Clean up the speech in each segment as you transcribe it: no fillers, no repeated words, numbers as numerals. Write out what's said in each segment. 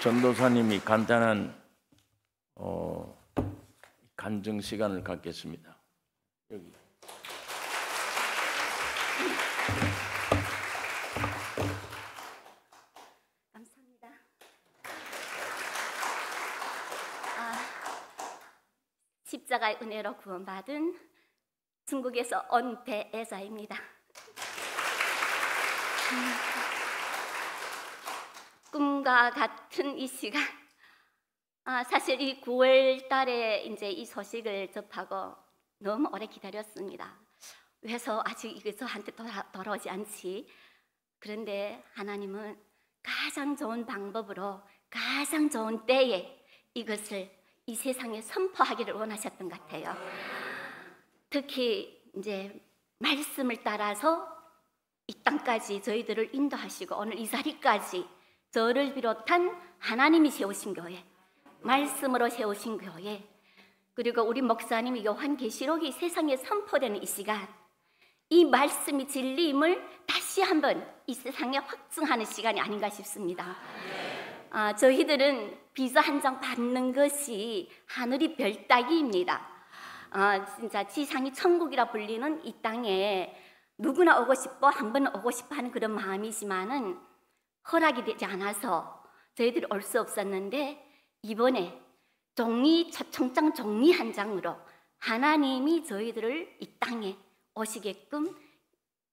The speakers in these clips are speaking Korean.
전도사님이 간단한 간증 시간을 갖겠습니다. 여기. 감사합니다. 십자가의 은혜로 구원받은 중국에서 온 배애자입니다. 꿈과 같은 이 시간, 사실 이 9월 달에 이제 이 소식을 접하고 너무 오래 기다렸습니다. 그래서 아직 이게 저한테 돌아오지 않지. 그런데 하나님은 가장 좋은 방법으로 가장 좋은 때에 이것을 이 세상에 선포하기를 원하셨던 것 같아요. 특히 이제 말씀을 따라서 이 땅까지 저희들을 인도하시고 오늘 이 자리까지 저를 비롯한 하나님이 세우신 교회, 말씀으로 세우신 교회, 그리고 우리 목사님이 요한계시록이 세상에 선포되는 이 시간, 이 말씀이 진리임을 다시 한번 이 세상에 확증하는 시간이 아닌가 싶습니다. 저희들은 비자 한 장 받는 것이 하늘이 별 따기입니다. 진짜 지상이 천국이라 불리는 이 땅에 누구나 오고 싶어, 한 번 오고 싶어 하는 그런 마음이지만은 허락이 되지 않아서 저희들이 올 수 없었는데, 이번에 총장 종이 한 장으로 하나님이 저희들을 이 땅에 오시게끔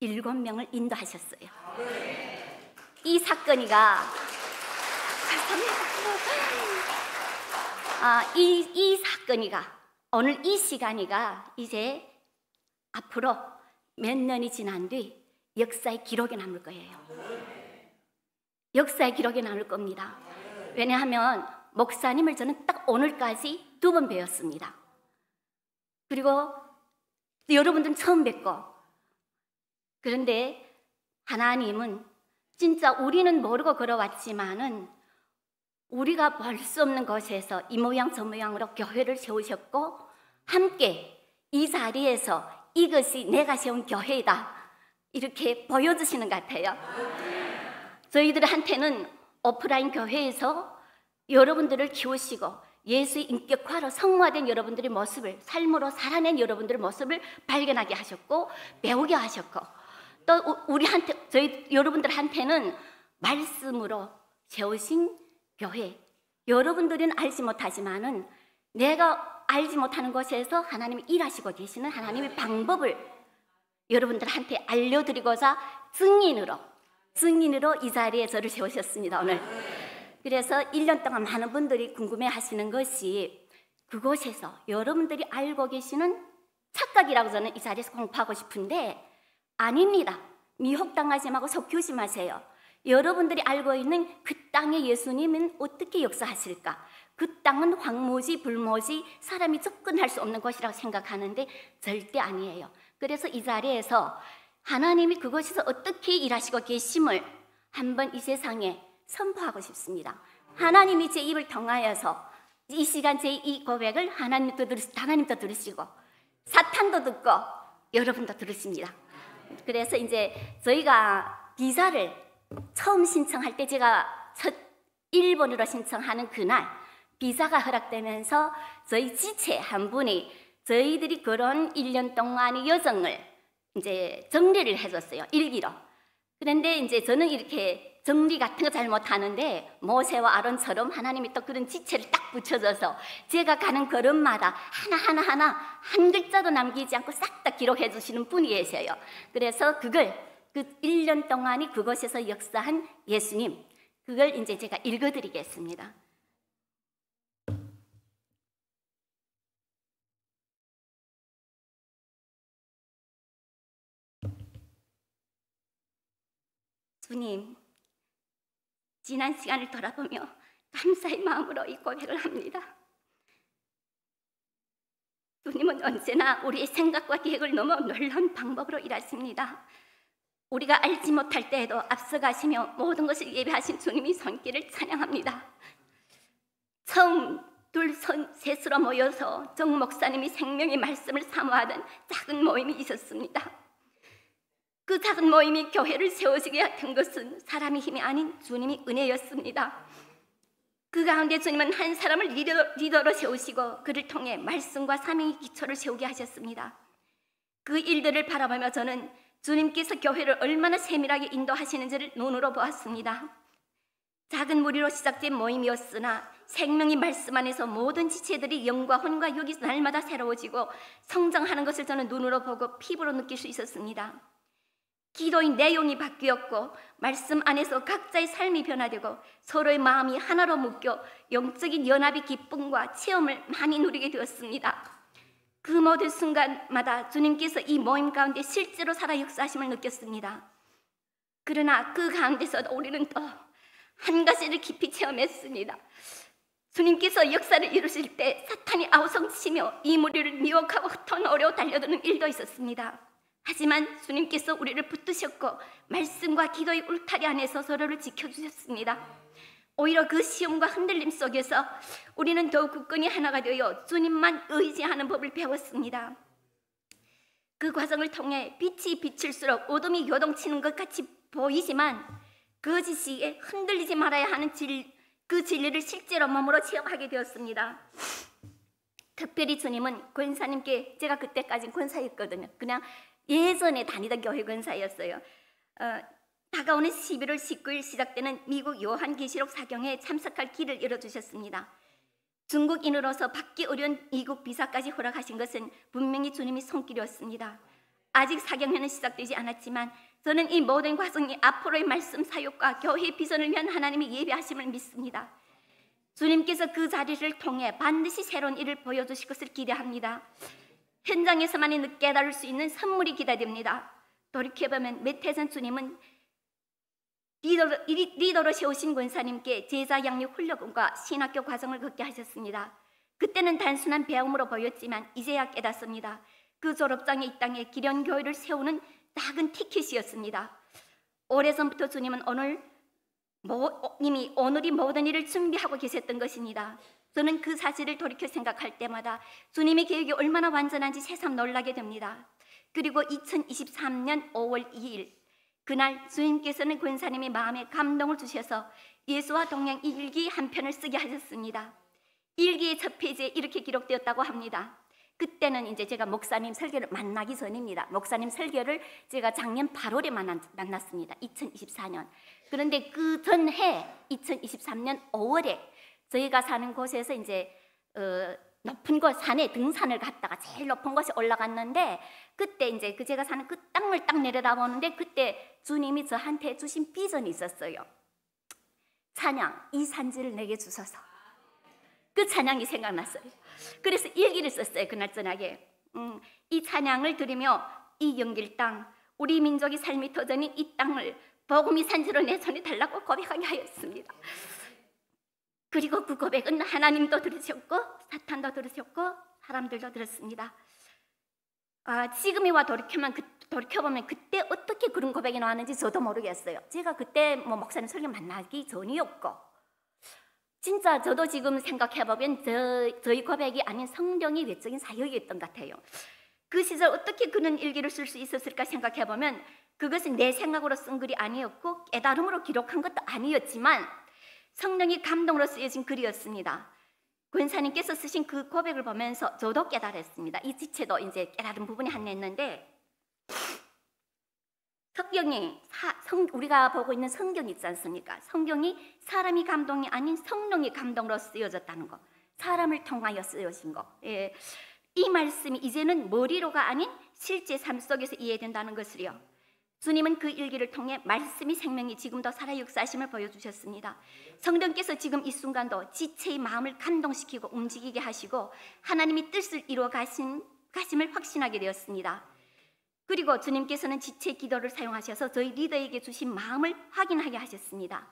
7명을 인도하셨어요. 이 사건이가 이 사건이가 오늘 이 시간이가 이제 앞으로 몇 년이 지난 뒤 역사의 기록에 남을 거예요. 역사의 기록에 남을 겁니다. 왜냐하면 목사님을 저는 딱 오늘까지 2번 뵈었습니다. 그리고 여러분들은 처음 뵙고, 그런데 하나님은 진짜 우리는 모르고 걸어왔지만은 우리가 볼 수 없는 곳에서 이 모양 저 모양으로 교회를 세우셨고, 함께 이 자리에서 이것이 내가 세운 교회다 이렇게 보여주시는 것 같아요. 저희들한테는 오프라인 교회에서 여러분들을 키우시고 예수의 인격화로 성화된 여러분들의 모습을, 삶으로 살아낸 여러분들의 모습을 발견하게 하셨고 배우게 하셨고, 또 우리한테, 저희 여러분들한테는 말씀으로 세우신 교회, 여러분들은 알지 못하지만은 내가 알지 못하는 곳에서 하나님이 일하시고 계시는 하나님의 방법을 여러분들한테 알려드리고자 증인으로 이 자리에 저를 세우셨습니다, 오늘. 그래서 1년 동안 많은 분들이 궁금해 하시는 것이, 그곳에서 여러분들이 알고 계시는 착각이라고 저는 이 자리에서 공부하고 싶은데, 아닙니다. 미혹당하지 말고 속히우지 마세요. 여러분들이 알고 있는 그 땅에 예수님은 어떻게 역사하실까? 그 땅은 황무지 불모지 사람이 접근할 수 없는 곳이라고 생각하는데 절대 아니에요. 그래서 이 자리에서 하나님이 그곳에서 어떻게 일하시고 계심을 한번 이 세상에 선포하고 싶습니다. 하나님이 제 입을 통하여서 이 시간 제 이 고백을 하나님도 들으시고 사탄도 듣고 여러분도 들으십니다. 그래서 이제 저희가 비자를 처음 신청할 때, 제가 첫 일본으로 신청하는 그날 비자가 허락되면서 저희 지체 한 분이 저희들이 그런 1년 동안의 여정을 이제 정리를 해줬어요, 일기로. 그런데 이제 저는 이렇게 정리 같은 거 잘 못하는데 모세와 아론처럼 하나님이 또 그런 지체를 딱 붙여줘서 제가 가는 걸음마다 하나 한 글자도 남기지 않고 싹 다 기록해 주시는 분이 계세요. 그래서 그걸 그 1년 동안이 그곳에서 역사한 예수님, 그걸 이제 제가 읽어드리겠습니다. 주님, 지난 시간을 돌아보며 감사의 마음으로 이 고백을 합니다. 주님은 언제나 우리의 생각과 계획을 넘어 놀라운 방법으로 일하십니다. 우리가 알지 못할 때에도 앞서가시며 모든 것을 예배하신 주님의 손길을 찬양합니다. 처음 셋으로 모여서 정 목사님이 생명의 말씀을 사모하던 작은 모임이 있었습니다. 그 작은 모임이 교회를 세워지게 된 것은 사람의 힘이 아닌 주님의 은혜였습니다. 그 가운데 주님은 한 사람을 리더로 세우시고 그를 통해 말씀과 사명의 기초를 세우게 하셨습니다. 그 일들을 바라보며 저는 주님께서 교회를 얼마나 세밀하게 인도하시는지를 눈으로 보았습니다. 작은 무리로 시작된 모임이었으나 생명의 말씀 안에서 모든 지체들이 영과 혼과 육이 날마다 새로워지고 성장하는 것을 저는 눈으로 보고 피부로 느낄 수 있었습니다. 기도의 내용이 바뀌었고 말씀 안에서 각자의 삶이 변화되고 서로의 마음이 하나로 묶여 영적인 연합의 기쁨과 체험을 많이 누리게 되었습니다. 그 모든 순간마다 주님께서 이 모임 가운데 실제로 살아 역사하심을 느꼈습니다. 그러나 그 가운데서도 우리는 또 한 가지를 깊이 체험했습니다. 주님께서 역사를 이루실 때 사탄이 아우성치며 이 무리를 미혹하고 흩어놓으려 달려드는 일도 있었습니다. 하지만 주님께서 우리를 붙드셨고 말씀과 기도의 울타리 안에서 서로를 지켜주셨습니다. 오히려 그 시험과 흔들림 속에서 우리는 더욱 굳건히 하나가 되어 주님만 의지하는 법을 배웠습니다. 그 과정을 통해 빛이 비칠수록 어둠이 요동치는 것 같이 보이지만 거짓이에 흔들리지 말아야 하는 그 진리를 실제로 몸으로 체험하게 되었습니다. 특별히 주님은 권사님께, 제가 그때까지 권사였거든요. 그냥 예전에 다니던 교회 권사였어요. 다가오는 11월 19일 시작되는 미국 요한계시록 사경에 참석할 길을 열어주셨습니다. 중국인으로서 받기 어려운 미국 비자까지 허락하신 것은 분명히 주님의 손길이었습니다. 아직 사경회는 시작되지 않았지만 저는 이 모든 과정이 앞으로의 말씀 사역과 교회의 비전을 위한 하나님의 예배하심을 믿습니다. 주님께서 그 자리를 통해 반드시 새로운 일을 보여주실 것을 기대합니다. 현장에서만이 깨달을 수 있는 선물이 기대됩니다. 돌이켜보면 몇 해 전 주님은 리더로 세우신 권사님께 제자 양육 훈련과 신학교 과정을 겪게 하셨습니다. 그때는 단순한 배움으로 보였지만 이제야 깨닫습니다. 그 졸업장이 이 땅에 기련교회를 세우는 작은 티켓이었습니다. 오래전부터 주님은 이미 오늘이 모든 일을 준비하고 계셨던 것입니다. 저는 그 사실을 돌이켜 생각할 때마다 주님의 계획이 얼마나 완전한지 새삼 놀라게 됩니다. 그리고 2023년 5월 2일 그날 주님께서는 권사님의 마음에 감동을 주셔서 예수와 동행 일기 한 편을 쓰게 하셨습니다. 일기의 첫 페이지에 이렇게 기록되었다고 합니다. 그때는 이제 제가 목사님 설교를 만나기 전입니다. 목사님 설교를 제가 작년 8월에 만났습니다. 2024년. 그런데 그 전해 2023년 5월에 저희가 사는 곳에서 이제 높은 곳 산에 등산을 갔다가 제일 높은 곳에 올라갔는데 그때 이제 제가 사는 그 땅을 딱 내려다보는데 그때 주님이 저한테 주신 비전이 있었어요. 찬양, 이 산지를 내게 주소서. 그 찬양이 생각났어요. 그래서 일기를 썼어요. 그날 저녁에 이 찬양을 들으며 이 영길 땅, 우리 민족의 삶이 터전인 이 땅을 복음의 산지로 내 손에 달라고 고백하게 하였습니다. 그리고 그 고백은 하나님도 들으셨고 사탄도 들으셨고 사람들도 들었습니다. 지금에 와 돌이켜보면 그때 어떻게 그런 고백이 나왔는지 저도 모르겠어요. 제가 그때 목사님 설교 만나기 전이었고 진짜 저도 지금 생각해보면 저희 고백이 아닌 성령의 외적인 사역이었던 것 같아요. 그 시절 어떻게 그런 일기를 쓸 수 있었을까 생각해보면 그것은 내 생각으로 쓴 글이 아니었고 깨달음으로 기록한 것도 아니었지만 성령의 감동으로 쓰여진 글이었습니다. 권사님께서 쓰신 그 고백을 보면서 저도 깨달았습니다. 이 지체도 이제 깨달은 부분이 하나 있는데 성경이 우리가 보고 있는 성경이 있지 않습니까? 성경이 사람이 감동이 아닌 성령의 감동으로 쓰여졌다는 거, 사람을 통하여 쓰여진 거. 이 말씀이 이제는 머리로가 아닌 실제 삶 속에서 이해된다는 것을요. 주님은 그 일기를 통해 말씀이 생명이 지금도 살아 역사하심을 보여주셨습니다. 성령께서 지금 이 순간도 지체의 마음을 감동시키고 움직이게 하시고 하나님이 뜻을 이루어 가심을 확신하게 되었습니다. 그리고 주님께서는 지체 기도를 사용하셔서 저희 리더에게 주신 마음을 확인하게 하셨습니다.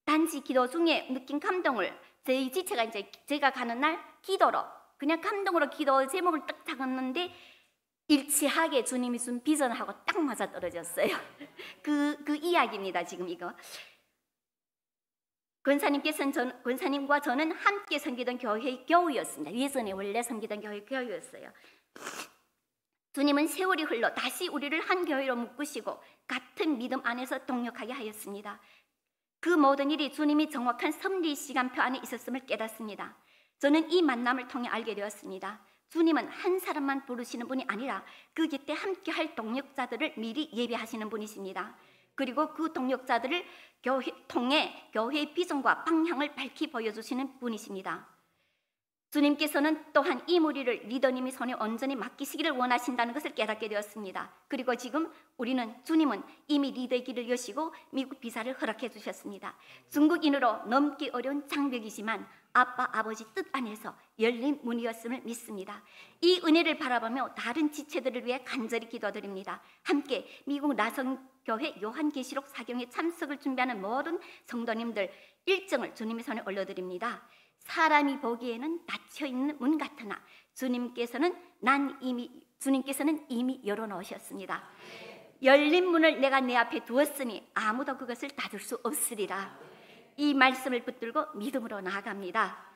단지 기도 중에 느낀 감동을 저희 지체가 이제 제가 가는 날 기도로 그냥 감동으로 기도 제목을 딱 적었는데 일치하게 주님이 준 비전하고 딱 맞아 떨어졌어요. 그 이야기입니다. 지금 이거 권사님과 저는 함께 섬기던 교회의 교우였습니다. 예전에 원래 섬기던 교회의 교우였어요. 주님은 세월이 흘러 다시 우리를 한 교회로 묶으시고 같은 믿음 안에서 동역하게 하였습니다. 그 모든 일이 주님이 정확한 섭리 시간표 안에 있었음을 깨닫습니다. 저는 이 만남을 통해 알게 되었습니다. 주님은 한 사람만 부르시는 분이 아니라 그 곁에 함께할 동역자들을 미리 예비하시는 분이십니다. 그리고 그 동역자들을 통해 교회의 비전과 방향을 밝히 보여주시는 분이십니다. 주님께서는 또한 이 무리를 리더님이 손에 온전히 맡기시기를 원하신다는 것을 깨닫게 되었습니다. 그리고 지금 주님은 이미 리더의 길을 여시고 미국 비자를 허락해 주셨습니다. 중국인으로 넘기 어려운 장벽이지만 아빠 아버지 뜻 안에서 열린 문이었음을 믿습니다. 이 은혜를 바라보며 다른 지체들을 위해 간절히 기도드립니다. 함께 미국 나성교회 요한계시록 사경에 참석을 준비하는 모든 성도님들 일정을 주님의 손에 올려드립니다. 사람이 보기에는 닫혀있는 문 같으나 주님께서는 이미 열어놓으셨습니다. 열린 문을 내가 내 앞에 두었으니 아무도 그것을 닫을 수 없으리라. 이 말씀을 붙들고 믿음으로 나아갑니다.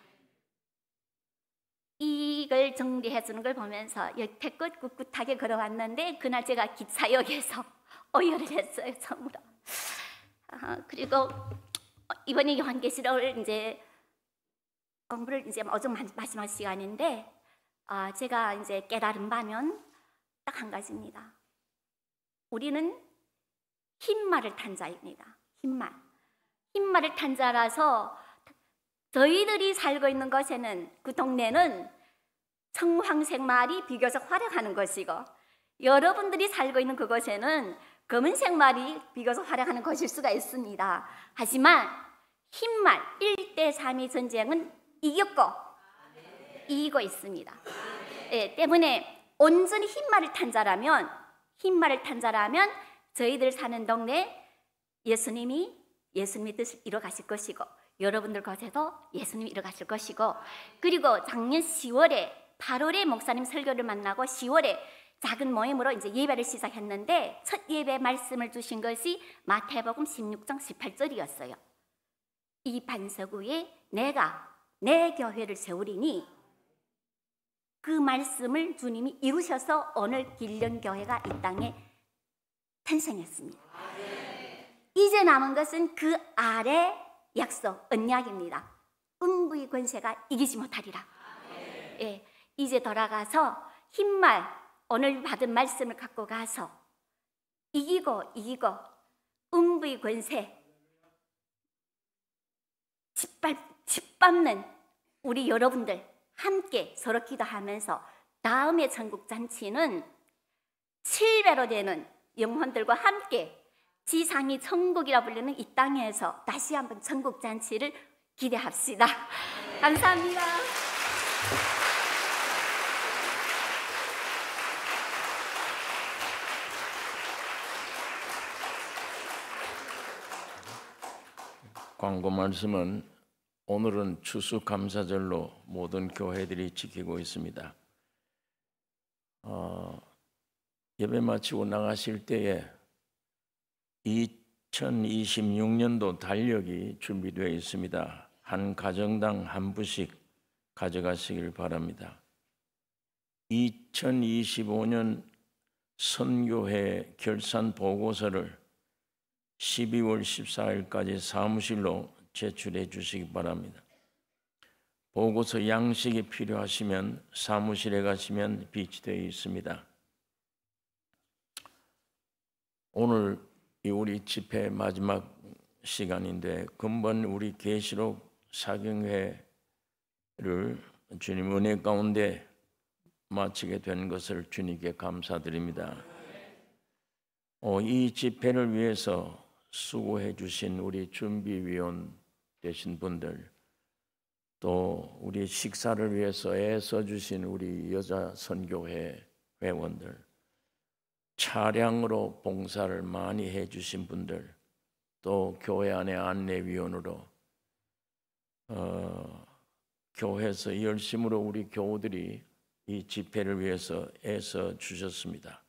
이걸 정리해 주는 걸 보면서 여태껏 꿋꿋하게 걸어왔는데 그날 제가 기차역에서 오열을 했어요. 처음으로. 그리고 이번에 요한계시록을 이제 공부를 이제 어제 마지막 시간인데 제가 이제 깨달은 바는 딱 한 가지입니다. 우리는 흰말을 탄 자입니다. 흰말을 탄 자라서 저희들이 살고 있는 곳에는 그 동네는 청황색 말이 비교적 활약하는 것이고 여러분들이 살고 있는 그곳에는 검은색 말이 비교적 활약하는 것일 수가 있습니다. 하지만 흰말 1대3의 전쟁은 이기고 있습니다. 때문에 온전히 흰말을 탄 자라면 저희들 사는 동네 예수님의 뜻을 이뤄가실 것이고 여러분들 곳에도 예수님이 이뤄가실 것이고 그리고 작년 8월에 목사님 설교를 만나고 10월에 작은 모임으로 이제 예배를 시작했는데 첫 예배 말씀을 주신 것이 마태복음 16장 18절이었어요. 이 반석 위에 내가 내 교회를 세우리니 그 말씀을 주님이 이루셔서 오늘 길련교회가 이 땅에 탄생했습니다. 이제 남은 것은 그 아래 약속, 언약입니다. 음부의 권세가 이기지 못하리라. 이제 돌아가서 흰말, 오늘 받은 말씀을 갖고 가서 이기고 음부의 권세 짓밟는 우리 여러분들 함께 서로 기도하면서 다음의 천국잔치는 7배로 되는 영혼들과 함께 지상이 천국이라 불리는 이 땅에서 다시 한번 천국잔치를 기대합시다. 감사합니다. 광고 말씀은 오늘은 추수감사절로 모든 교회들이 지키고 있습니다. 예배 마치고 나가실 때에 2026년도 달력이 준비되어 있습니다. 한 가정당 한 부씩 가져가시길 바랍니다. 2025년 선교회 결산 보고서를 12월 14일까지 사무실로 제출해 주시기 바랍니다. 보고서 양식이 필요하시면 사무실에 가시면 비치되어 있습니다. 오늘 우리 집회 마지막 시간인데 금번 우리 계시록 사경회를 주님 은혜 가운데 마치게 된 것을 주님께 감사드립니다. 이 집회를 위해서 수고해 주신 우리 준비위원 되신 분들, 또 우리 식사를 위해서 애써 주신 우리 여자 선교회 회원들, 차량으로 봉사를 많이 해 주신 분들, 또 교회 안에 안내위원으로 교회에서 열심으로 우리 교우들이 이 집회를 위해서 애써 주셨습니다.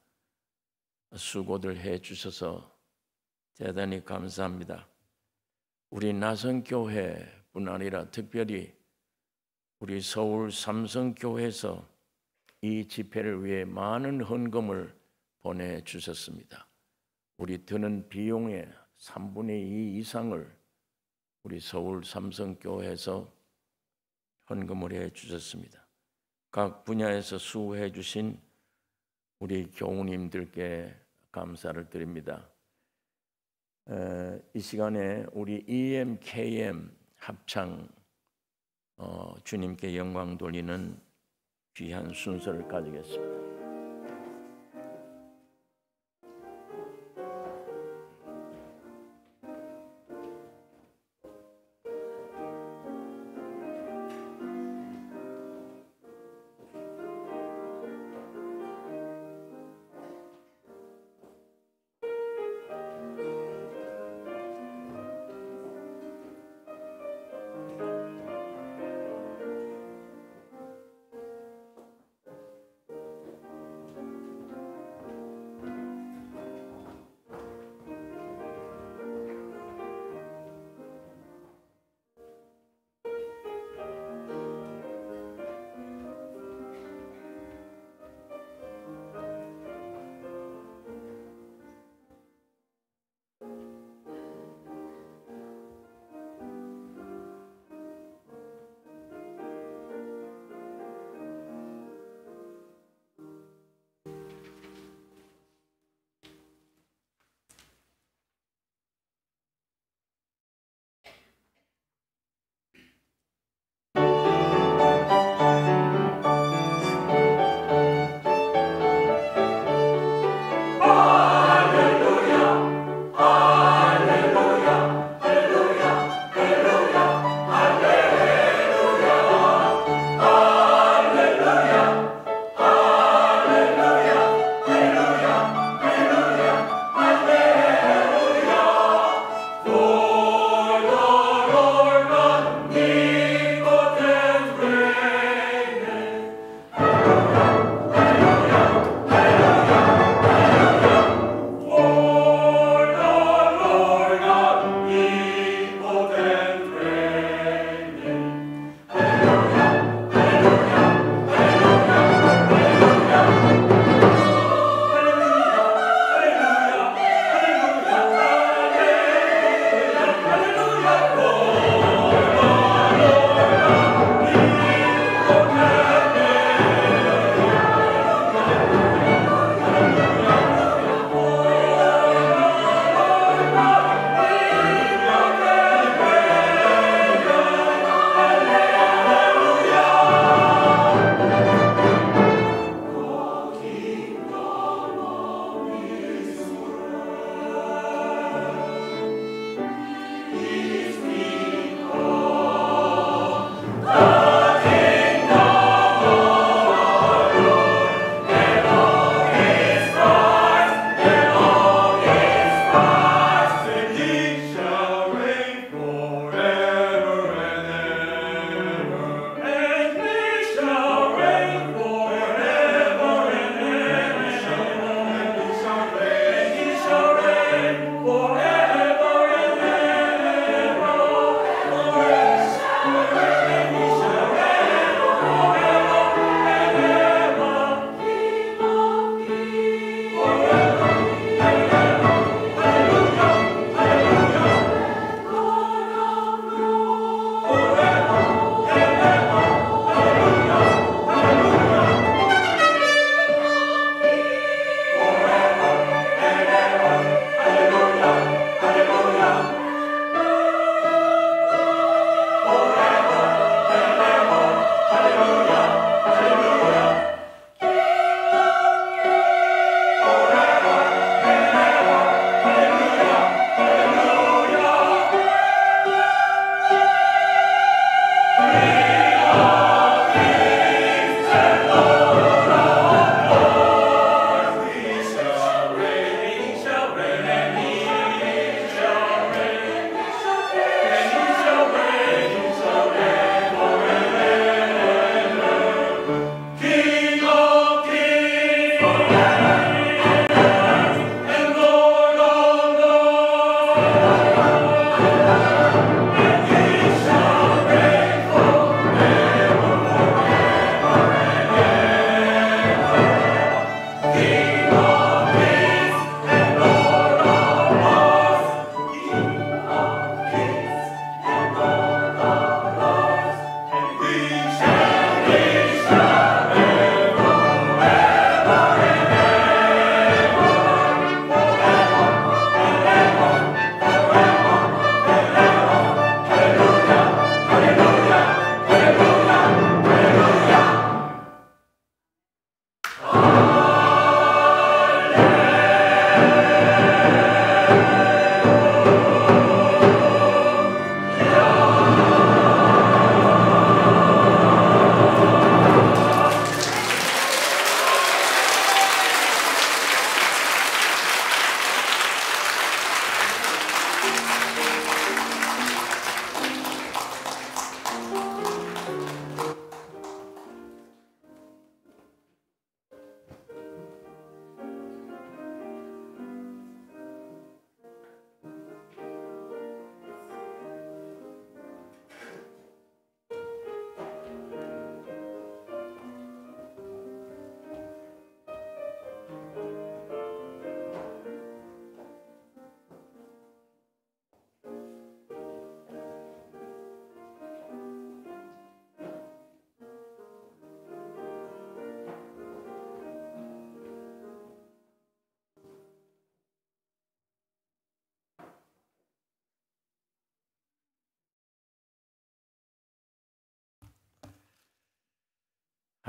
수고들 해 주셔서 대단히 감사합니다. 우리 나성교회뿐 아니라 특별히 우리 서울 삼성교회에서 이 집회를 위해 많은 헌금을 보내주셨습니다. 우리 드는 비용의 3분의 2 이상을 우리 서울 삼성교회에서 헌금을 해 주셨습니다. 각 분야에서 수고해 주신 우리 교우님들께 감사를 드립니다. 이 시간에 우리 EMKM 합창 주님께 영광 돌리는 귀한 순서를 가지겠습니다.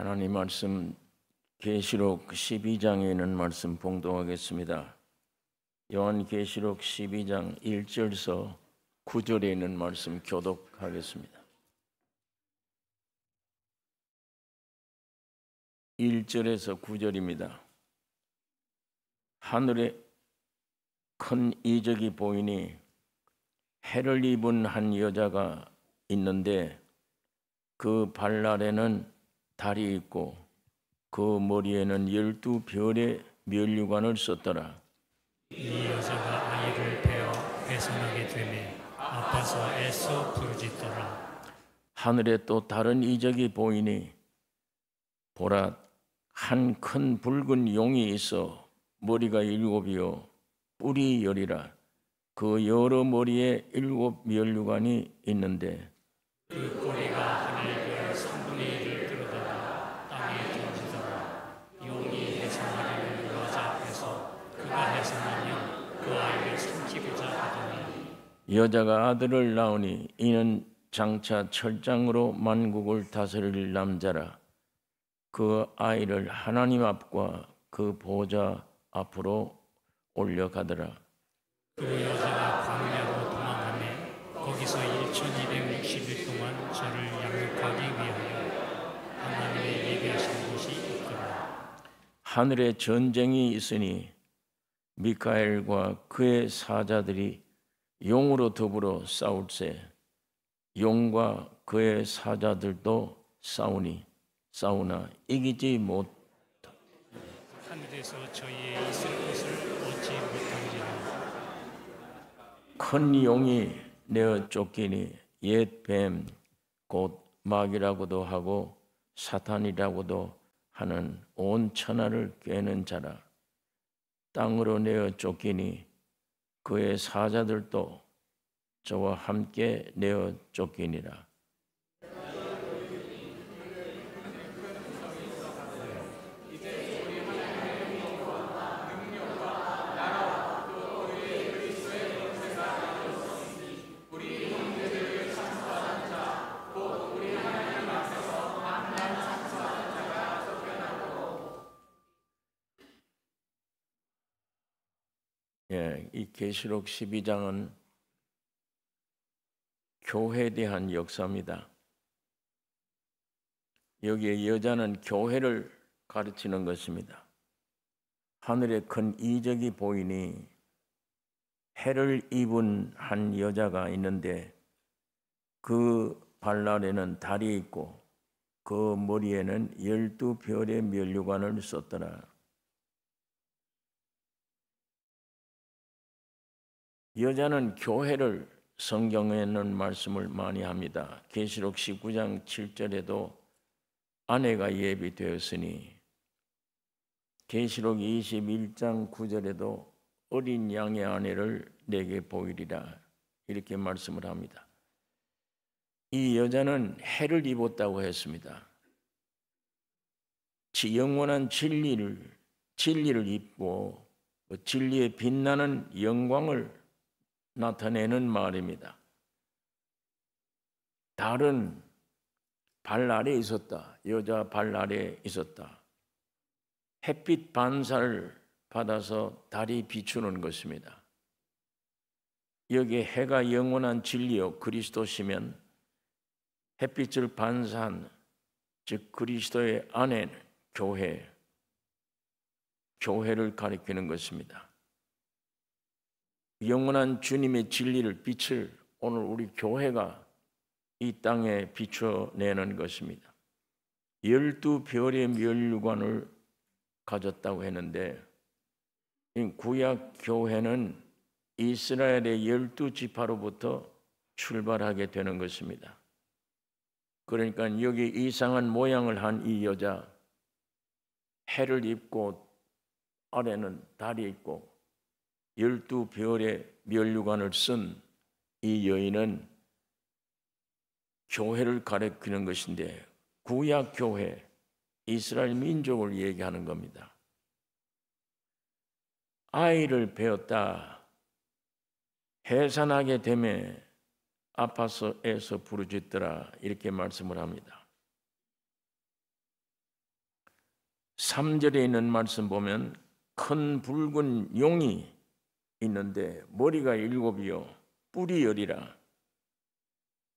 하나님 말씀 계시록 12장에 있는 말씀 봉독하겠습니다. 요한계시록 12장 1절에서 9절에 있는 말씀 교독하겠습니다. 1절에서 9절입니다. 하늘에 큰 이적이 보이니 해를 입은 한 여자가 있는데 그 발 아래는 달이 있고 그 머리에는 12별의 면류관을 썼더라. 이 여자가 아이를 베어 배선하게 되매 아파서 애써 부르짖더라. 하늘에 또 다른 이적이 보이니 보라, 한 큰 붉은 용이 있어 머리가 7이요 뿔이 10이라. 그 여러 머리에 7 면류관이 있는데 그 꼬리가 하늘별 3분의 1을 뚫어다가 땅에 던지더라. 용이 해산하려는 여자 앞에서 그가 해산하면 그 아이를 삼키고자 하더니 여자가 아들을 낳으니 이는 장차 철장으로 만국을 다스릴 남자라. 그 아이를 하나님 앞과 그 보좌 앞으로 올려가더라. 그 여자가 광야로 도망하매 거기서 1260일 동안 저를 양육하기 위하여 하나님의 예비하신 곳이 있더라. 하늘에 전쟁이 있으니 미카엘과 그의 사자들이 용으로 더불어 싸울세. 용과 그의 사자들도 싸우나 이기지 못. 하늘에서 저희의 있을 곳을 얻지 못한지라. 큰 용이 내어 쫓기니 옛 뱀 곧 마귀라고도 하고 사탄이라고도 하는 온 천하를 꿰는 자라. 땅으로 내어 쫓기니 그의 사자들도 저와 함께 내어 쫓기니라. 이 계시록 12장은 교회에 대한 역사입니다. 여기에 여자는 교회를 가르치는 것입니다. 하늘에 큰 이적이 보이니 해를 입은 한 여자가 있는데 그 발 아래는 달이 있고 그 머리에는 12별의 면류관을 썼더라. 여자는 교회를 성경에는 말씀을 많이 합니다. 계시록 19장 7절에도 아내가 예비되었으니 계시록 21장 9절에도 어린 양의 아내를 내게 보이리라 이렇게 말씀을 합니다. 이 여자는 해를 입었다고 했습니다. 영원한 진리를 입고 진리의 빛나는 영광을 나타내는 말입니다. 달은 발 아래에 있었다. 여자 발 아래에 있었다. 햇빛 반사를 받아서 달이 비추는 것입니다. 여기에 해가 영원한 진리요 그리스도시면 햇빛을 반사한 즉 그리스도의 안에는 교회를 가리키는 것입니다. 영원한 주님의 진리를 빛을 오늘 우리 교회가 이 땅에 비춰내는 것입니다. 12별의 면류관을 가졌다고 했는데 구약 교회는 이스라엘의 12지파로부터 출발하게 되는 것입니다. 그러니까 여기 이상한 모양을 한 이 여자, 해를 입고 아래는 달이 있고 12별의 면류관을 쓴 이 여인은 교회를 가리키는 것인데 구약 교회, 이스라엘 민족을 얘기하는 겁니다. 아이를 베었다. 해산하게 되매 아파서 애서 부르짖더라 이렇게 말씀을 합니다. 3절에 있는 말씀 보면 큰 붉은 용이 있는데 머리가 7이요 뿔이 10이라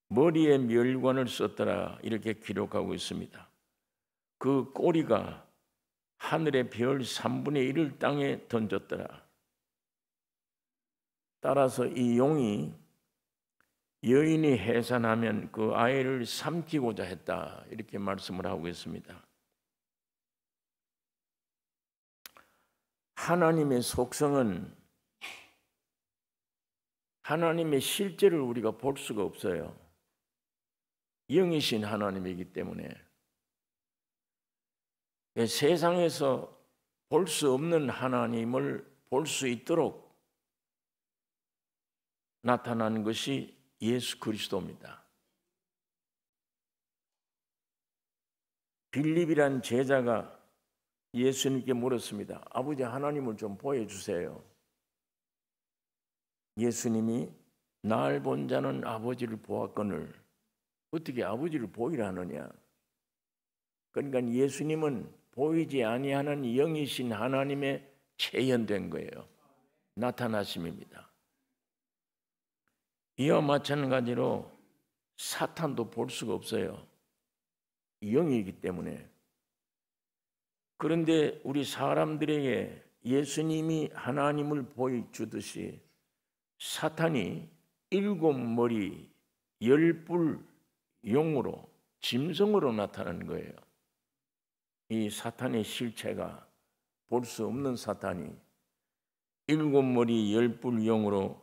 머리에 멸관을 썼더라 이렇게 기록하고 있습니다. 그 꼬리가 하늘의 별 3분의 1을 땅에 던졌더라. 따라서 이 용이 여인이 해산하면 그 아이를 삼키고자 했다 이렇게 말씀을 하고 있습니다. 하나님의 속성은 하나님의 실제를 우리가 볼 수가 없어요. 영이신 하나님이기 때문에 세상에서 볼 수 없는 하나님을 볼 수 있도록 나타난 것이 예수 그리스도입니다. 빌립이란 제자가 예수님께 물었습니다. 아버지 하나님을 좀 보여주세요. 예수님이 날 본 자는 아버지를 보았거늘 어떻게 아버지를 보이라 하느냐. 그러니까 예수님은 보이지 아니하는 영이신 하나님의 체현된 거예요. 나타나심입니다. 이와 마찬가지로 사탄도 볼 수가 없어요. 영이기 때문에. 그런데 우리 사람들에게 예수님이 하나님을 보여주듯이 사탄이 7머리 10뿔 용으로 짐승으로 나타나는 거예요. 이 사탄의 실체가 볼 수 없는 사탄이 7머리 10뿔 용으로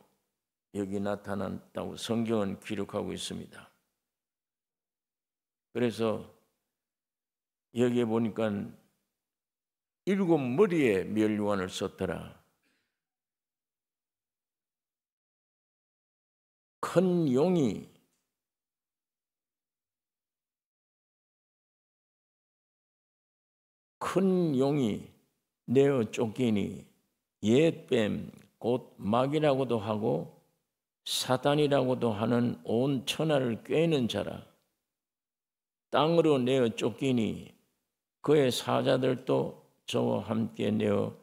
여기 나타났다고 성경은 기록하고 있습니다. 그래서 여기에 보니까 7머리의 멸관을 썼더라. 큰 용이 내어 쫓기니 옛뱀 곧 마귀라고도 하고 사단이라고도 하는 온 천하를 꿰는 자라. 땅으로 내어 쫓기니 그의 사자들도 저와 함께 내어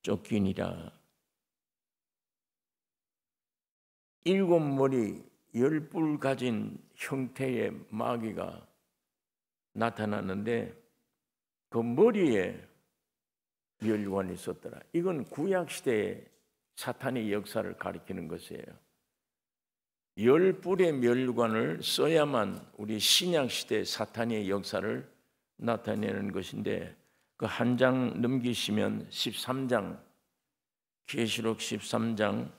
쫓기니라. 7머리 10뿔 가진 형태의 마귀가 나타났는데 그 머리에 멸관이 있었더라. 이건 구약시대의 사탄의 역사를 가리키는 것이에요. 10뿔의 멸관을 써야만 우리 신약시대 사탄의 역사를 나타내는 것인데 그 한 장 넘기시면 13장 계시록 13장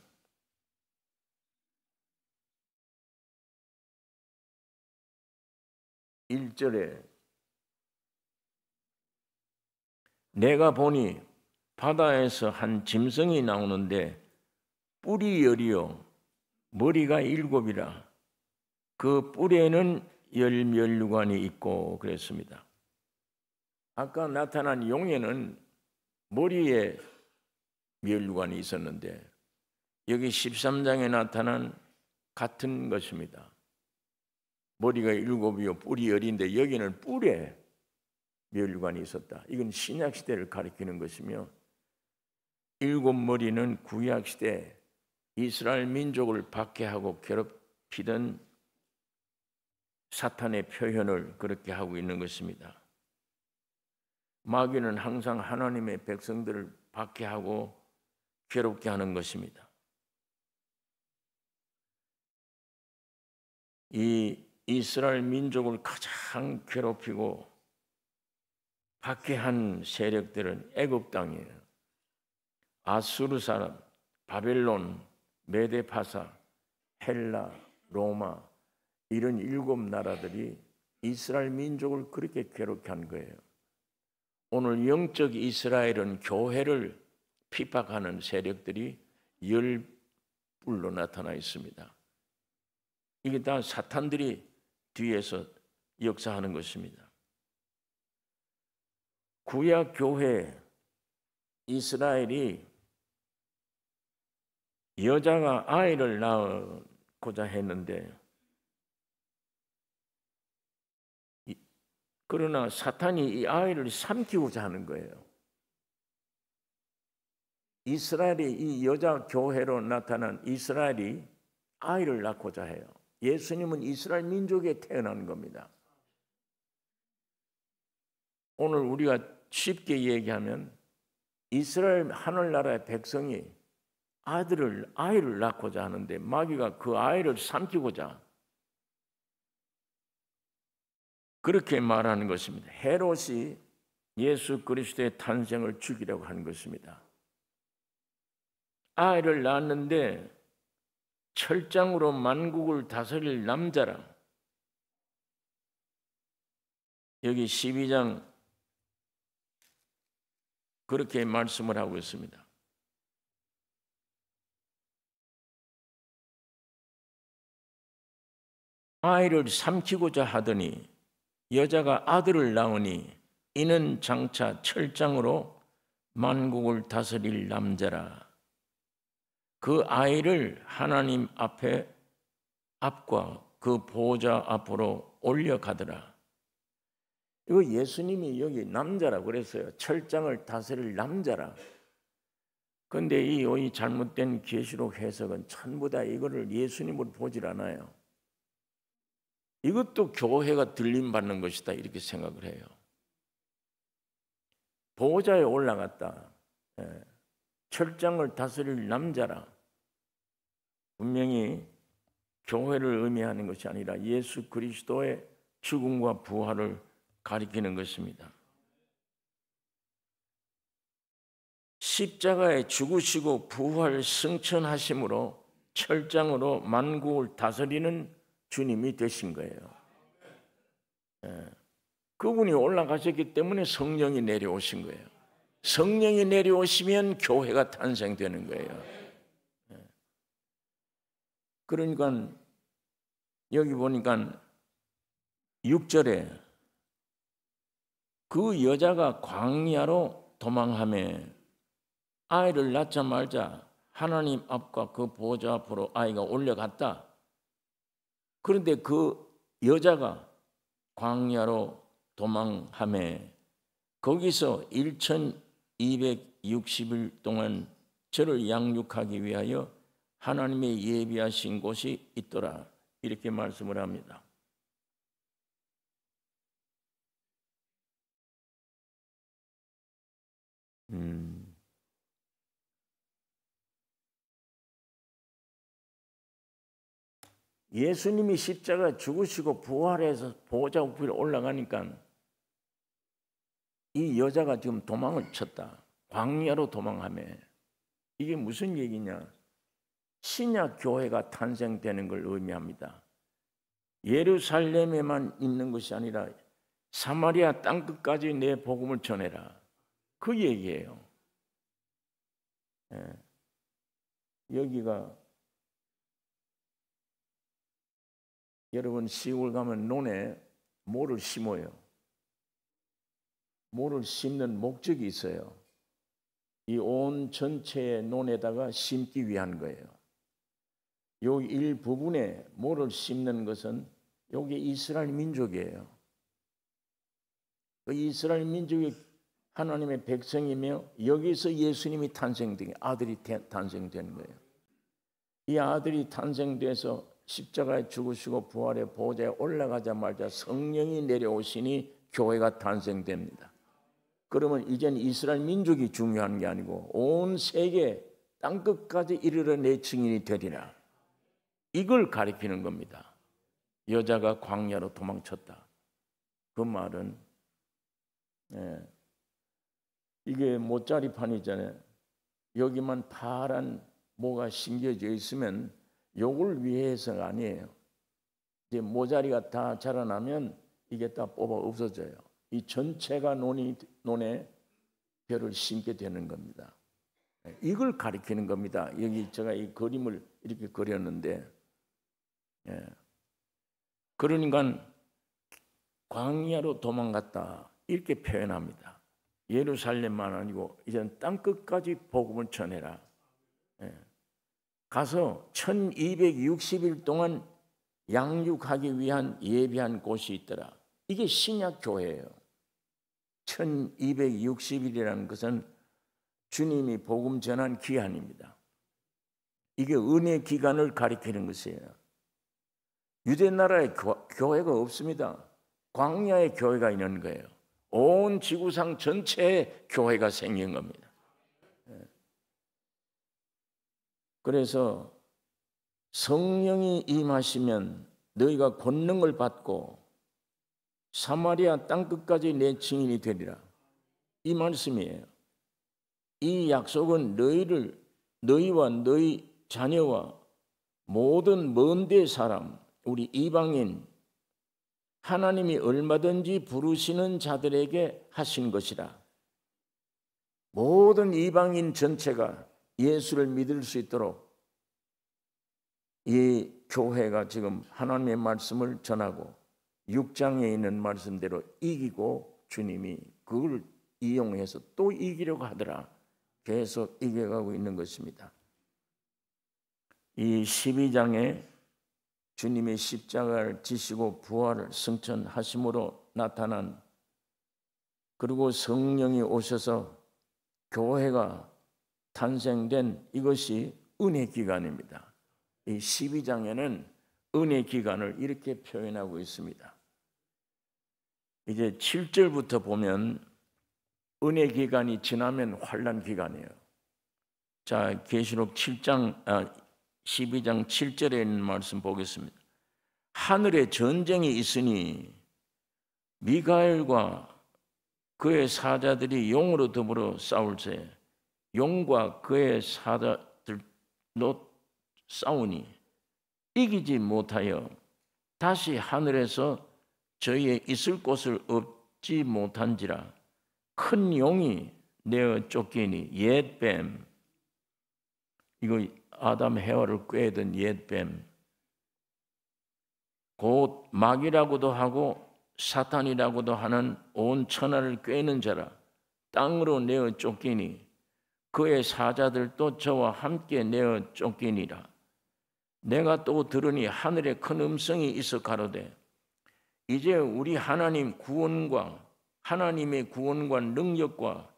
1절에 내가 보니 바다에서 한 짐승이 나오는데 뿔이 10이요 머리가 7이라 그 뿔에는 10멸관이 있고 그랬습니다. 아까 나타난 용에는 머리에 멸관이 있었는데 여기 13장에 나타난 같은 것입니다. 머리가 7이요 뿔이 10인데 여기는 뿔에 멸관이 있었다. 이건 신약시대를 가리키는 것이며 7머리는 구약시대 이스라엘 민족을 박해하고 괴롭히던 사탄의 표현을 그렇게 하고 있는 것입니다. 마귀는 항상 하나님의 백성들을 박해하고 괴롭게 하는 것입니다. 이 이스라엘 민족을 가장 괴롭히고 박해한 세력들은 애굽 땅이에요. 아수르 사람, 바벨론, 메데파사, 헬라, 로마 이런 7나라들이 이스라엘 민족을 그렇게 괴롭게 한 거예요. 오늘 영적 이스라엘은 교회를 핍박하는 세력들이 10뿔로 나타나 있습니다. 이게 다 사탄들이 뒤에서 역사하는 것입니다. 구약 교회 이스라엘이 여자가 아이를 낳고자 했는데 그러나 사탄이 이 아이를 삼키고자 하는 거예요. 이스라엘이 이 여자 교회로 나타난 이스라엘이 아이를 낳고자 해요. 예수님은 이스라엘 민족에 태어난 겁니다. 오늘 우리가 쉽게 얘기하면 이스라엘 하늘나라의 백성이 아이를 낳고자 하는데 마귀가 그 아이를 삼키고자 그렇게 말하는 것입니다. 헤롯이 예수 그리스도의 탄생을 죽이려고 한 것입니다. 아이를 낳았는데 철장으로 만국을 다스릴 남자라. 여기 12장 그렇게 말씀을 하고 있습니다. 아이를 삼키고자 하더니 여자가 아들을 낳으니 이는 장차 철장으로 만국을 다스릴 남자라. 그 아이를 하나님 앞과 그 보호자 앞으로 올려가더라. 이거 예수님이 여기 남자라 그랬어요. 철장을 다스릴 남자라. 그런데 이 잘못된 계시록 해석은 전부 다 이거를 예수님으로 보질 않아요. 이것도 교회가 들림받는 것이다 이렇게 생각을 해요. 보호자에 올라갔다. 철장을 다스릴 남자라. 분명히 교회를 의미하는 것이 아니라 예수 그리스도의 죽음과 부활을 가리키는 것입니다. 십자가에 죽으시고 부활 승천하심으로 철장으로 만국을 다스리는 주님이 되신 거예요. 그분이 올라가셨기 때문에 성령이 내려오신 거예요. 성령이 내려오시면 교회가 탄생되는 거예요. 그러니까 여기 보니까 6절에 그 여자가 광야로 도망하며 아이를 낳자마자 하나님 앞과 그 보호자 앞으로 아이가 올려갔다. 그런데 그 여자가 광야로 도망하며 거기서 1260일 동안 저를 양육하기 위하여 하나님의 예비하신 곳이 있더라. 이렇게 말씀을 합니다. 예수님이 십자가에 죽으시고 부활해서 보호자 우편에 올라가니까 이 여자가 지금 도망을 쳤다. 광야로 도망하며. 이게 무슨 얘기냐? 신약 교회가 탄생되는 걸 의미합니다. 예루살렘에만 있는 것이 아니라 사마리아 땅끝까지 내 복음을 전해라. 그 얘기예요. 여기가 여러분 시골 가면 논에 모를 심어요. 모를 심는 목적이 있어요. 이 온 전체의 논에다가 심기 위한 거예요. 요 일부분에 모를 심는 것은 여기 이스라엘 민족이에요. 그 이스라엘 민족이 하나님의 백성이며 여기서 예수님이 탄생된 아들이 탄생된 거예요. 이 아들이 탄생돼서 십자가에 죽으시고 부활의 보호자에 올라가자마자 성령이 내려오시니 교회가 탄생됩니다. 그러면 이제는 이스라엘 민족이 중요한 게 아니고 온 세계 땅끝까지 이르러 내 증인이 되리라. 이걸 가리키는 겁니다. 여자가 광야로 도망쳤다. 그 말은 이게 모짜리판이잖아요. 여기만 파란 뭐가 심겨져 있으면 요걸 위해서가 아니에요. 이제 모자리가 다 자라나면 이게 다 뽑아 없어져요. 이 전체가 논에 벼를 심게 되는 겁니다. 이걸 가리키는 겁니다. 여기 제가 이 그림을 이렇게 그렸는데, 그러니까 광야로 도망갔다 이렇게 표현합니다. 예루살렘만 아니고 이제는 땅끝까지 복음을 전해라. 가서 1260일 동안 양육하기 위한 예비한 곳이 있더라. 이게 신약 교회예요. 1260일이라는 것은 주님이 복음 전한 기한입니다. 이게 은혜 기간을 가리키는 것이에요. 유대 나라에 교회가 없습니다. 광야에 교회가 있는 거예요. 온 지구상 전체에 교회가 생긴 겁니다. 그래서 성령이 임하시면 너희가 권능을 받고 사마리아 땅끝까지 내 증인이 되리라. 이 말씀이에요. 이 약속은 너희와 너희 자녀와 모든 먼 데 사람, 우리 이방인, 하나님이 얼마든지 부르시는 자들에게 하신 것이라. 모든 이방인 전체가 예수를 믿을 수 있도록 이 교회가 지금 하나님의 말씀을 전하고 6장에 있는 말씀대로 이기고 주님이 그걸 이용해서 또 이기려고 하더라. 계속 이겨가고 있는 것입니다. 이 12장에 주님이 십자가를 지시고 부활을 승천하심으로 나타난, 그리고 성령이 오셔서 교회가 탄생된 이것이 은혜 기간입니다. 이 12장에는 은혜 기간을 이렇게 표현하고 있습니다. 이제 7절부터 보면 은혜 기간이 지나면 환난 기간이에요. 자, 계시록 12장 7절에 있는 말씀 보겠습니다. 하늘에 전쟁이 있으니 미가엘과 그의 사자들이 용으로 더불어 싸울세 용과 그의 사자들로 싸우니 이기지 못하여 다시 하늘에서 저희의 있을 곳을 얻지 못한지라. 큰 용이 내어 쫓기니 옛뱀, 이거 아담 해와를 꾀던 옛뱀, 곧 마귀라고도 하고 사탄이라고도 하는 온 천하를 꾀는 자라 땅으로 내어 쫓기니 그의 사자들도 저와 함께 내어 쫓기니라. 내가 또 들으니 하늘에 큰 음성이 있어 가로되 이제 우리 하나님의 구원과 능력과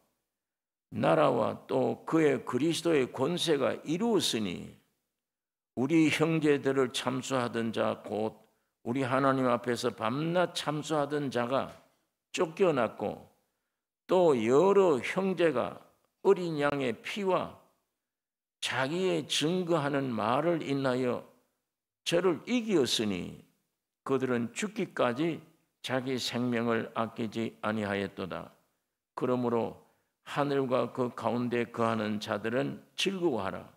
나라와 또 그의 그리스도의 권세가 이루었으니 우리 형제들을 참수하던 자 곧 우리 하나님 앞에서 밤낮 참수하던 자가 쫓겨났고 또 여러 형제가 어린 양의 피와 자기의 증거하는 말을 인하여 저를 이기었으니 그들은 죽기까지 자기 생명을 아끼지 아니하였도다. 그러므로 하늘과 그 가운데 거하는 자들은 즐거워하라.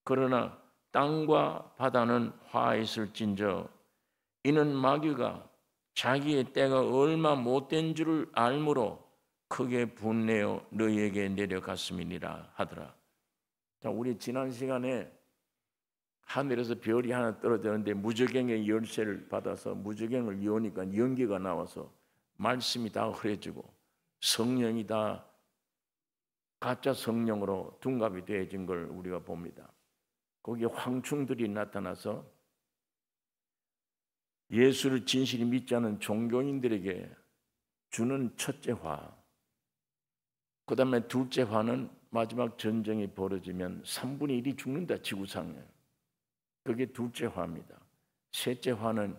그러나 땅과 바다는 화했을진저 이는 마귀가 자기의 때가 얼마 못된 줄을 알므로 크게 분내어 너희에게 내려갔음이니라 하더라. 자, 우리 지난 시간에 하늘에서 별이 하나 떨어졌는데 무저갱의 열쇠를 받아서 무저갱을 여니까 연기가 나와서 말씀이 다 흐려지고 성령이 다 가짜 성령으로 둔갑이 되어진 걸 우리가 봅니다. 거기에 황충들이 나타나서 예수를 진실히 믿지 않은 종교인들에게 주는 첫째 화, 그 다음에 둘째 화는 마지막 전쟁이 벌어지면 3분의 1이 죽는다, 지구상에. 그게 둘째 화입니다. 셋째 화는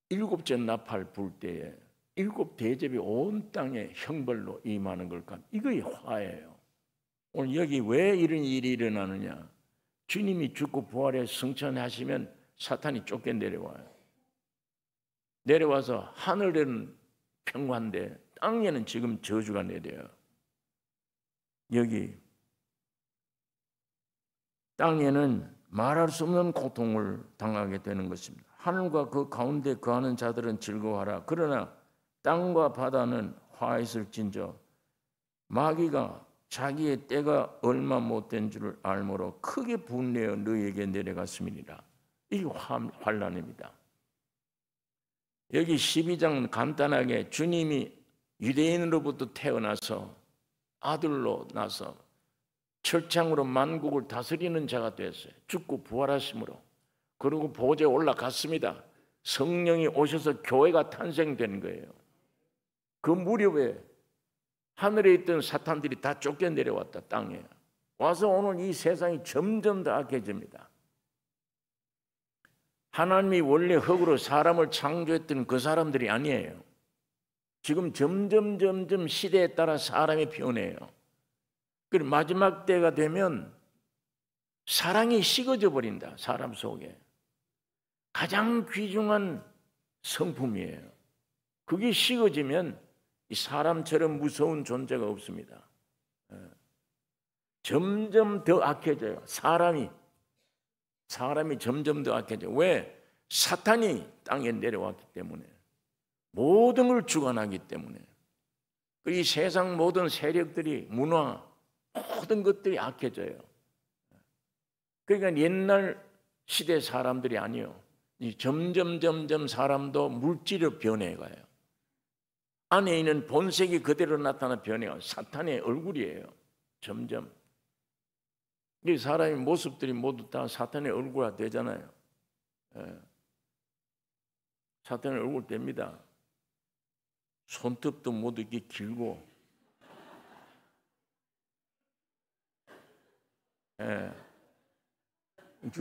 일곱째 나팔 불 때에 일곱 대접이 온 땅에 형벌로 임하는 걸 감. 이거의 화예요. 오늘 여기 왜 이런 일이 일어나느냐? 주님이 죽고 부활에 승천하시면 사탄이 쫓겨 내려와요. 내려와서 하늘에는 평화인데 땅에는 지금 저주가 내려요. 여기 땅에는 말할 수 없는 고통을 당하게 되는 것입니다. 하늘과 그 가운데 거하는 자들은 즐거워하라. 그러나 땅과 바다는 화했을진저 마귀가 자기의 때가 얼마 못된 줄을 알므로 크게 분내어 너희에게 내려갔음이니라. 이게 환난입니다. 여기 12장은 간단하게 주님이 유대인으로부터 태어나서 아들로 나서 철창으로 만국을 다스리는 자가 됐어요. 죽고 부활하심으로. 그리고 보좌에 올라갔습니다. 성령이 오셔서 교회가 탄생된 거예요. 그 무렵에 하늘에 있던 사탄들이 다 쫓겨 내려왔다. 땅에 와서 오늘 이 세상이 점점 더 악해집니다. 하나님이 원래 흙으로 사람을 창조했던 그 사람들이 아니에요. 지금 점점 시대에 따라 사람이 변해요. 그리고 마지막 때가 되면 사랑이 식어져 버린다. 사람 속에 가장 귀중한 성품이에요. 그게 식어지면 이 사람처럼 무서운 존재가 없습니다. 점점 더 악해져요. 사람이 점점 더 악해져요. 왜? 사탄이 땅에 내려왔기 때문에, 모든 걸 주관하기 때문에. 이 세상 모든 세력들이, 문화, 모든 것들이 악해져요. 그러니까 옛날 시대 사람들이 아니요. 점점 사람도 물질로 변해가요. 안에 있는 본색이 그대로 나타나 변해요. 사탄의 얼굴이에요. 점점. 이 사람의 모습들이 모두 다 사탄의 얼굴화 되잖아요. 사탄의 얼굴 됩니다. 손톱도 모두 이렇게 길고,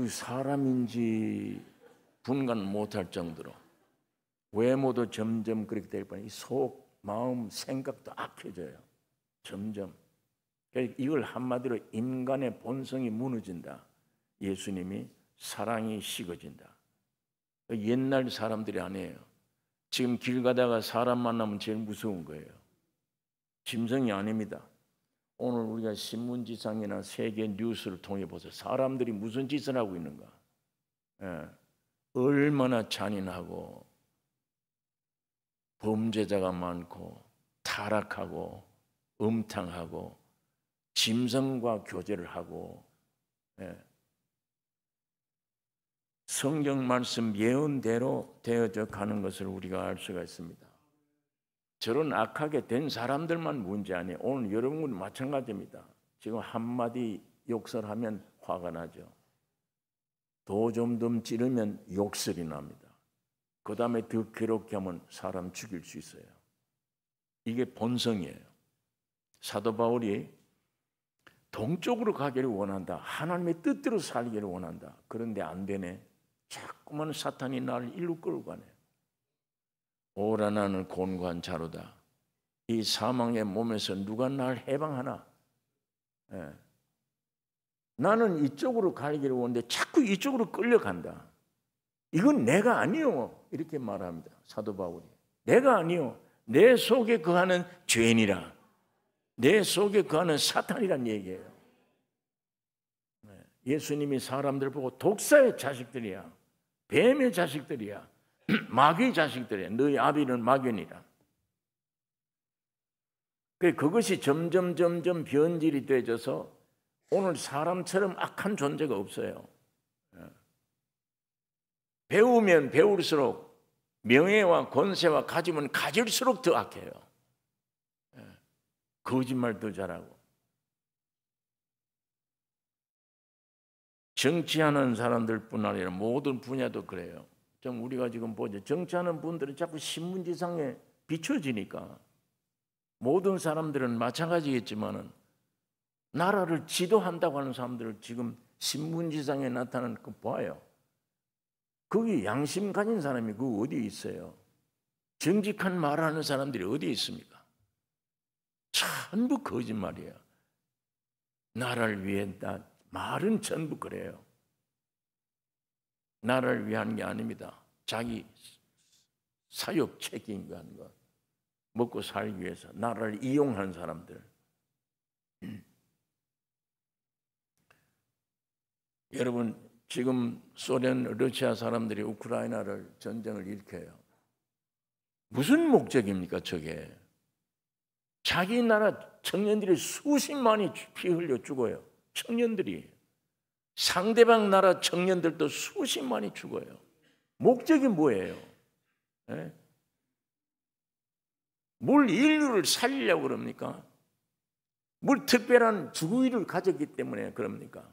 사람인지 분간 못할 정도로 외모도 점점 그렇게 될 뻔해. 속, 마음, 생각도 악해져요. 점점. 이걸 한마디로 인간의 본성이 무너진다. 예수님이 사랑이 식어진다. 옛날 사람들이 아니에요. 지금 길 가다가 사람 만나면 제일 무서운 거예요. 짐승이 아닙니다. 오늘 우리가 신문지상이나 세계 뉴스를 통해 보세요. 사람들이 무슨 짓을 하고 있는가. 얼마나 잔인하고 범죄자가 많고 타락하고 음탕하고 짐승과 교제를 하고, 성경 말씀 예언대로 되어져 가는 것을 우리가 알 수가 있습니다. 저런 악하게 된 사람들만 문제 아니에요. 오늘 여러분은 마찬가지입니다. 지금 한마디 욕설하면 화가 나죠. 도 좀 더 찌르면 욕설이 납니다. 그 다음에 더 괴롭게 하면 사람 죽일 수 있어요. 이게 본성이에요. 사도 바울이 동쪽으로 가기를 원한다. 하나님의 뜻대로 살기를 원한다. 그런데 안 되네. 자꾸만 사탄이 나를 일로 끌고 가네. 오라 나는 곤고한 자로다. 이 사망의 몸에서 누가 날 해방하나. 나는 이쪽으로 가기를 원하는데 자꾸 이쪽으로 끌려간다. 이건 내가 아니요. 이렇게 말합니다. 사도 바울이. 내가 아니요. 내 속에 거하는 죄인이라. 내 속에 거하는 사탄이란 얘기예요. 예수님이 사람들 보고 독사의 자식들이야. 뱀의 자식들이야. 마귀의 자식들이야. 너희 아비는 마귀니라. 그것이 점점 변질이 되어져서 오늘 사람처럼 악한 존재가 없어요. 배우면 배울수록, 명예와 권세와 가지면 가질수록 더 악해요. 거짓말도 잘하고. 정치하는 사람들뿐 아니라 모든 분야도 그래요. 좀 우리가 지금 보죠. 정치하는 분들은 자꾸 신문지상에 비춰지니까 모든 사람들은 마찬가지겠지만은 나라를 지도한다고 하는 사람들을 지금 신문지상에 나타나는 거 봐요. 거기 양심 가진 사람이 그 어디 있어요? 정직한 말하는 사람들이 어디 있습니까? 전부 거짓말이에요. 나라를 위한다. 말은 전부 그래요. 나라를 위한 게 아닙니다. 자기 사역 책임과 하는 것. 먹고 살기 위해서 나라를 이용하는 사람들. 여러분, 지금 소련, 러시아 사람들이 우크라이나를 전쟁을 일으켜요. 무슨 목적입니까, 저게? 자기 나라 청년들이 수십만이 피 흘려 죽어요. 청년들이. 상대방 나라 청년들도 수십만이 죽어요. 목적이 뭐예요? 뭘 인류를 살리려고 그럽니까? 뭘 특별한 주의를 가졌기 때문에 그럽니까?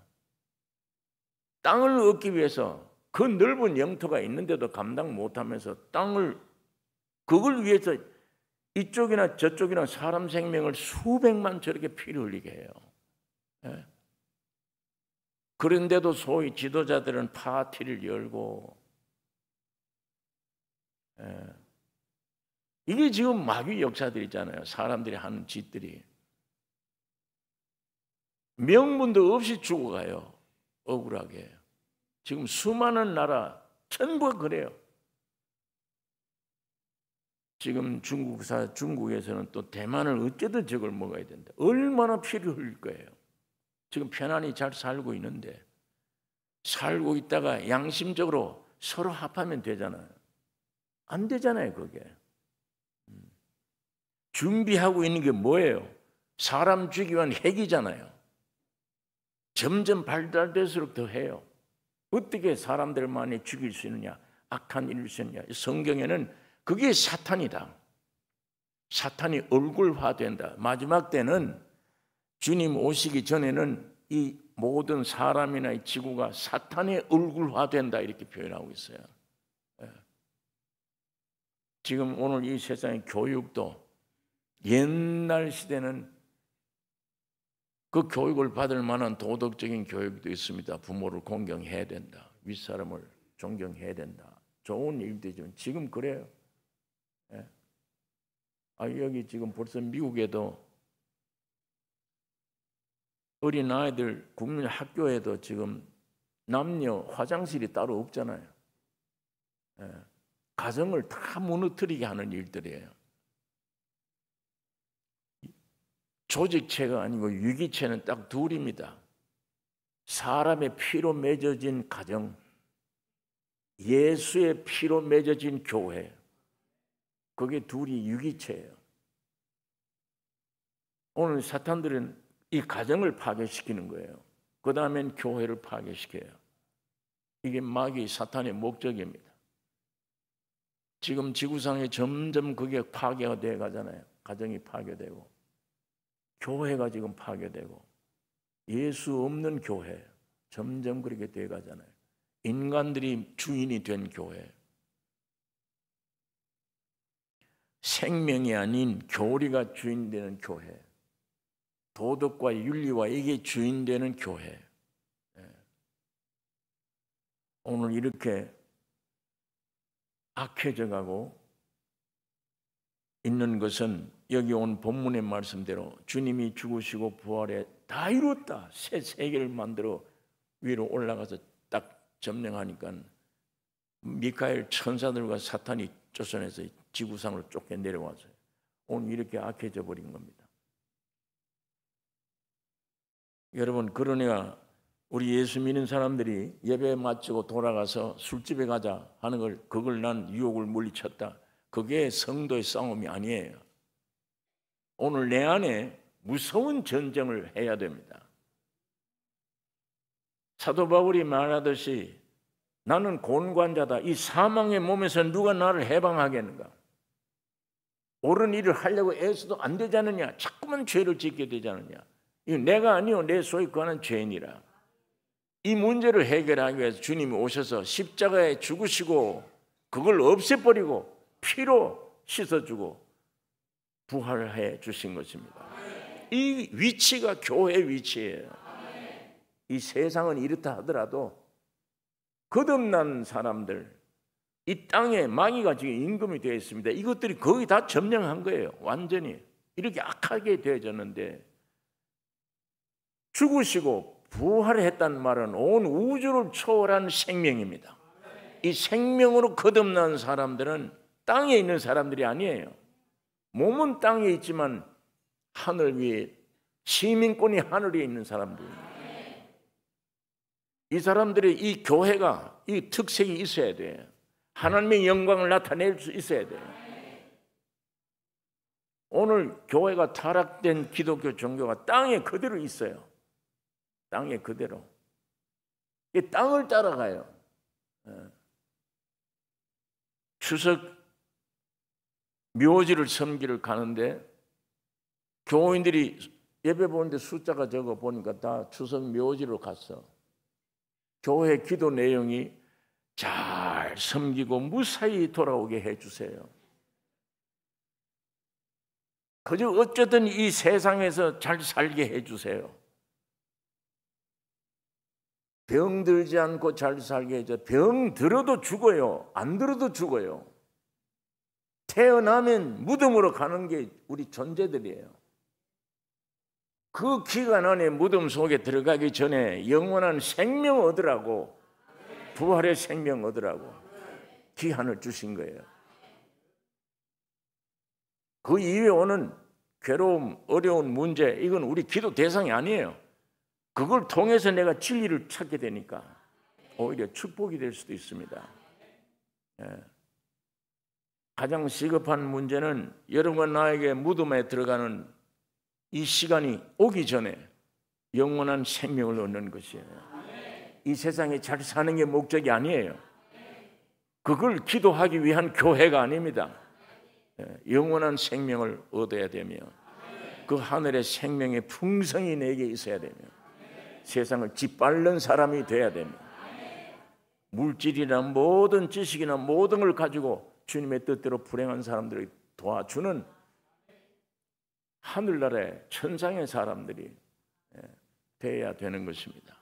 땅을 얻기 위해서 그 넓은 영토가 있는데도 감당 못하면서 땅을 그걸 위해서 이쪽이나 저쪽이나 사람 생명을 수백만 저렇게 피를 흘리게 해요. 예. 그런데도 소위 지도자들은 파티를 열고, 예. 이게 지금 마귀 역사들이잖아요. 사람들이 하는 짓들이. 명분도 없이 죽어가요. 억울하게. 지금 수많은 나라 전부가 그래요. 지금 중국에서는 또 대만을 어쩌든 저걸 먹어야 된다. 얼마나 피를 흘릴 거예요. 지금 편안히 잘 살고 있는데, 살고 있다가 양심적으로 서로 합하면 되잖아요. 안 되잖아요, 그게. 준비하고 있는 게 뭐예요? 사람 죽이기 위한 핵이잖아요. 점점 발달될수록 더 해요. 어떻게 사람들을 많이 죽일 수 있느냐, 악한 일을 수 있느냐. 성경에는 그게 사탄이다. 사탄이 얼굴화된다. 마지막 때는 주님 오시기 전에는 이 모든 사람이나 이 지구가 사탄의 얼굴화된다 이렇게 표현하고 있어요. 지금 오늘 이 세상의 교육도 옛날 시대는 그 교육을 받을 만한 도덕적인 교육도 있습니다. 부모를 공경해야 된다. 윗사람을 존경해야 된다. 좋은 일들이지만 지금 그래요. 여기 지금 벌써 미국에도 어린아이들 국민 학교에도 지금 남녀 화장실이 따로 없잖아요. 가정을 다 무너뜨리게 하는 일들이에요. 조직체가 아니고 유기체는 딱 둘입니다. 사람의 피로 맺어진 가정, 예수의 피로 맺어진 교회, 그게 둘이 유기체예요. 오늘 사탄들은 이 가정을 파괴시키는 거예요. 그 다음엔 교회를 파괴시켜요. 이게 마귀 사탄의 목적입니다. 지금 지구상에 점점 그게 파괴가 되어 가잖아요. 가정이 파괴되고 교회가 지금 파괴되고 예수 없는 교회 점점 그렇게 되어 가잖아요. 인간들이 주인이 된 교회, 생명이 아닌 교리가 주인 되는 교회, 도덕과 윤리와 이게 주인 되는 교회. 오늘 이렇게 악해져 가고 있는 것은 여기 온 본문의 말씀대로 주님이 죽으시고 부활해 다 이뤘다. 새 세계를 만들어 위로 올라가서 딱 점령하니까 미카엘 천사들과 사탄이 쫓아내서 지구상으로 쫓겨 내려와서요. 오늘 이렇게 악해져 버린 겁니다. 여러분, 그러니까 우리 예수 믿는 사람들이 예배 마치고 돌아가서 술집에 가자 하는 걸, 그걸 난 유혹을 물리쳤다. 그게 성도의 싸움이 아니에요. 오늘 내 안에 무서운 전쟁을 해야 됩니다. 사도 바울이 말하듯이 나는 곤관자다. 이 사망의 몸에서 누가 나를 해방하겠는가? 옳은 일을 하려고 애써도 안 되지 않느냐? 자꾸만 죄를 짓게 되지 않느냐? 이거 내가 아니요, 내 소위 구하는 죄인이라. 이 문제를 해결하기 위해서 주님이 오셔서 십자가에 죽으시고 그걸 없애버리고 피로 씻어주고 부활해 주신 것입니다. 이 위치가 교회 위치예요. 이 세상은 이렇다 하더라도 거듭난 사람들, 이 땅에 마귀가 지금 임금이 되어 있습니다. 이것들이 거의 다 점령한 거예요. 완전히 이렇게 악하게 되어졌는데, 죽으시고 부활했다는 말은 온 우주를 초월한 생명입니다. 이 생명으로 거듭난 사람들은 땅에 있는 사람들이 아니에요. 몸은 땅에 있지만 하늘 위에, 시민권이 하늘에 있는 사람들입니다. 이 사람들의 이 교회가 이 특색이 있어야 돼요. 하나님의 영광을 나타낼 수 있어야 돼요. 오늘 교회가 타락된 기독교 종교가 땅에 그대로 있어요. 땅에 그대로. 이 땅을 따라가요. 추석 묘지를 섬기러 가는데 교인들이 예배 보는데 숫자가 적어 보니까 다 추석 묘지로 갔어. 교회 기도 내용이 잘 섬기고 무사히 돌아오게 해주세요. 그저 어쨌든 이 세상에서 잘 살게 해주세요. 병 들지 않고 잘 살게 해줘. 병 들어도 죽어요. 안 들어도 죽어요. 태어나면 무덤으로 가는 게 우리 존재들이에요. 그 기간 안에 무덤 속에 들어가기 전에 영원한 생명 얻으라고, 부활의 생명 얻으라고 기한을 주신 거예요. 그 이후에 오는 괴로움, 어려운 문제, 이건 우리 기도 대상이 아니에요. 그걸 통해서 내가 진리를 찾게 되니까 오히려 축복이 될 수도 있습니다. 가장 시급한 문제는 여러분과 나에게 무덤에 들어가는 이 시간이 오기 전에 영원한 생명을 얻는 것이에요. 이 세상에 잘 사는 게 목적이 아니에요. 그걸 기도하기 위한 교회가 아닙니다. 영원한 생명을 얻어야 되며 그 하늘의 생명의 풍성이 내게 있어야 되며 세상을 짓밟는 사람이 돼야 되며 물질이나 모든 지식이나 모든 걸 가지고 주님의 뜻대로 불행한 사람들을 도와주는 하늘나라의 천상의 사람들이 되어야 되는 것입니다.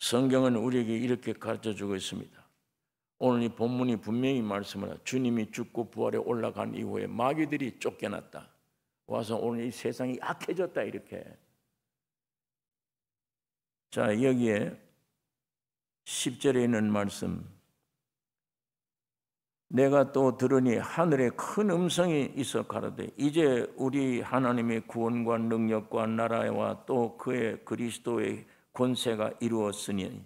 성경은 우리에게 이렇게 가르쳐주고 있습니다. 오늘 이 본문이 분명히 말씀을 주님이 죽고 부활에 올라간 이후에 마귀들이 쫓겨났다. 와서 오늘 이 세상이 악해졌다 이렇게. 자, 여기에 10절에 있는 말씀, 내가 또 들으니 하늘에 큰 음성이 있어 가로되 이제 우리 하나님의 구원과 능력과 나라와 또 그의 그리스도의 권세가 이루었으니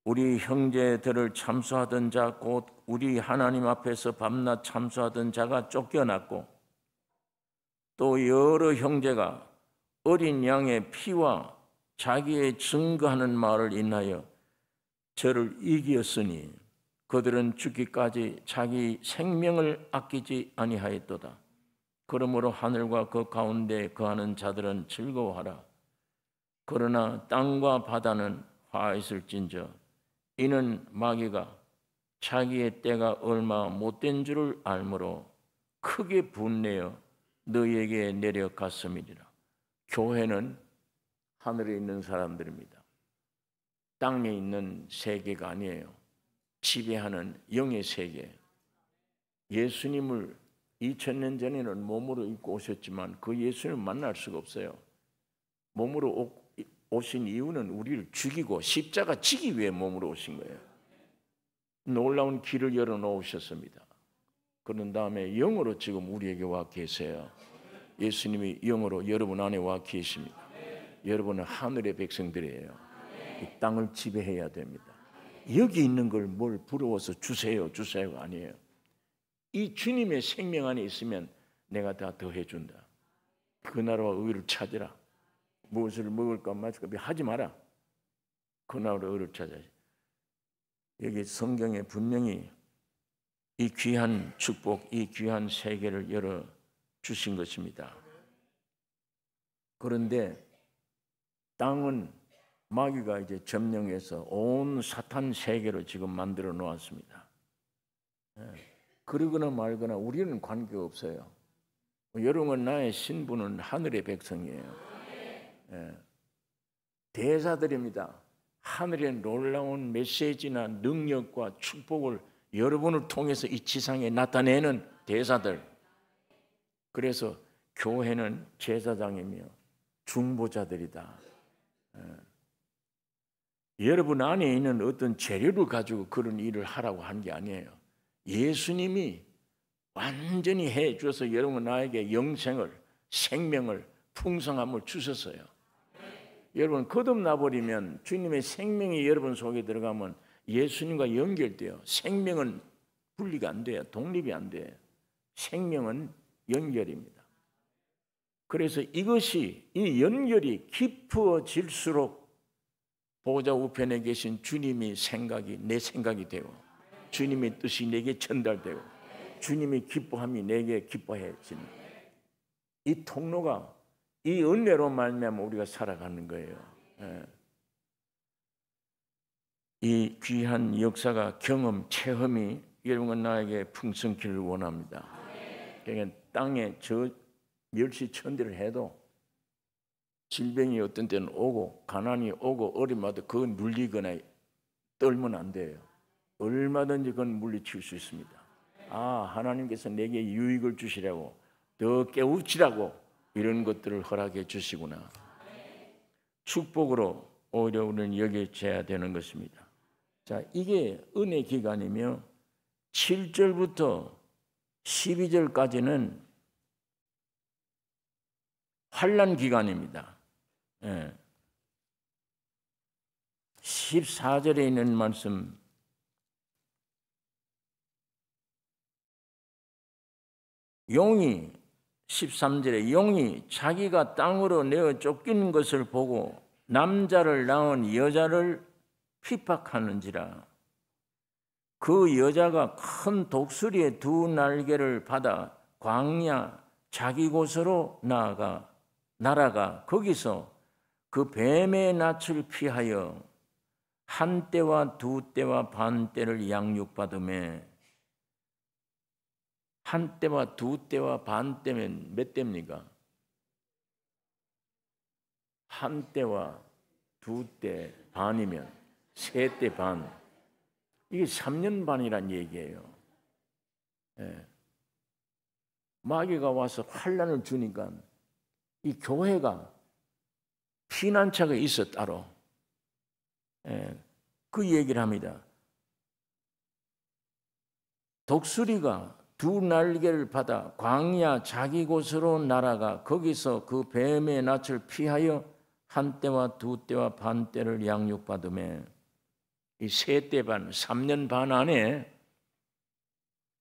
우리 형제들을 참수하던 자 곧 우리 하나님 앞에서 밤낮 참수하던 자가 쫓겨났고 또 여러 형제가 어린 양의 피와 자기의 증거하는 말을 인하여 저를 이기었으니 그들은 죽기까지 자기 생명을 아끼지 아니하였도다. 그러므로 하늘과 그 가운데 거하는 자들은 즐거워하라. 그러나 땅과 바다는 화했을진저 이는 마귀가 자기의 때가 얼마 못된 줄을 알므로 크게 분내어 너희에게 내려갔음이니라. 교회는 하늘에 있는 사람들입니다. 땅에 있는 세계가 아니에요. 지배하는 영의 세계. 예수님을 2000년 전에는 몸으로 입고 오셨지만 그 예수님을 만날 수가 없어요. 몸으로 오신 이유는 우리를 죽이고 십자가 지기 위해 몸으로 오신 거예요. 놀라운 길을 열어놓으셨습니다. 그런 다음에 영으로 지금 우리에게 와 계세요. 예수님이 영으로 여러분 안에 와 계십니다. 여러분은 하늘의 백성들이에요. 이 땅을 지배해야 됩니다. 여기 있는 걸 뭘 부러워서 주세요가 아니에요. 이 주님의 생명 안에 있으면 내가 다 더해준다. 그 나라와 의를 찾으라. 무엇을 먹을까 마실까 하지 마라. 그 나라와 의를 찾아야지. 여기 성경에 분명히 이 귀한 축복, 이 귀한 세계를 열어주신 것입니다. 그런데 땅은 마귀가 이제 점령해서 온 사탄 세계로 지금 만들어 놓았습니다. 그러거나 말거나 우리는 관계가 없어요. 여러분 나의 신분은 하늘의 백성이에요. 대사들입니다. 하늘의 놀라운 메시지나 능력과 축복을 여러분을 통해서 이 지상에 나타내는 대사들. 그래서 교회는 제사장이며 중보자들이다. 여러분 안에 있는 어떤 재료를 가지고 그런 일을 하라고 한 게 아니에요. 예수님이 완전히 해 주어서 여러분 나에게 영생을, 생명을, 풍성함을 주셨어요. 여러분 거듭나버리면 주님의 생명이 여러분 속에 들어가면 예수님과 연결돼요. 생명은 분리가 안 돼요. 독립이 안 돼요. 생명은 연결입니다. 그래서 이것이 이 연결이 깊어질수록 보좌 우편에 계신 주님의 생각이 내 생각이 되고 주님의 뜻이 내게 전달되고 주님의 기뻐함이 내게 기뻐해지는 이 통로가 이 은혜로 말미암아 우리가 살아가는 거예요. 이 귀한 역사가 경험, 체험이 여러분과 나에게 풍성기를 원합니다. 그러니까 땅에 저 멸시천대를 해도 질병이 어떤 때는 오고 가난이 오고 어려움마다 그거 눌리거나 떨면 안 돼요. 얼마든지 그건 물리칠 수 있습니다. 아, 하나님께서 내게 유익을 주시라고, 더 깨우치라고 이런 것들을 허락해 주시구나. 축복으로 오히려 우리는 여겨져야 되는 것입니다. 자, 이게 은혜 기간이며 7절부터 12절까지는 환난 기간입니다. 14절에 있는 말씀, 용이 13절에 용이 자기가 땅으로 내어 쫓기는 것을 보고 남자를 낳은 여자를 핍박하는지라. 그 여자가 큰 독수리의 두 날개를 받아 광야 자기 곳으로 날아가 거기서 그 뱀의 낯을 피하여 한 때와 두 때와 반 때를 양육받으며, 한 때와 두 때와 반 때면 몇 때입니까? 한 때와 두 때 반이면 세 때 반. 이게 3년 반이란 얘기예요. 마귀가 와서 환난을 주니까 이 교회가 피난처가 있어 따로. 그 얘기를 합니다. 독수리가 두 날개를 받아 광야 자기 곳으로 날아가 거기서 그 뱀의 낯을 피하여 한 때와 두 때와 반 때를 양육받으며, 이 세 때 반, 3년 반 안에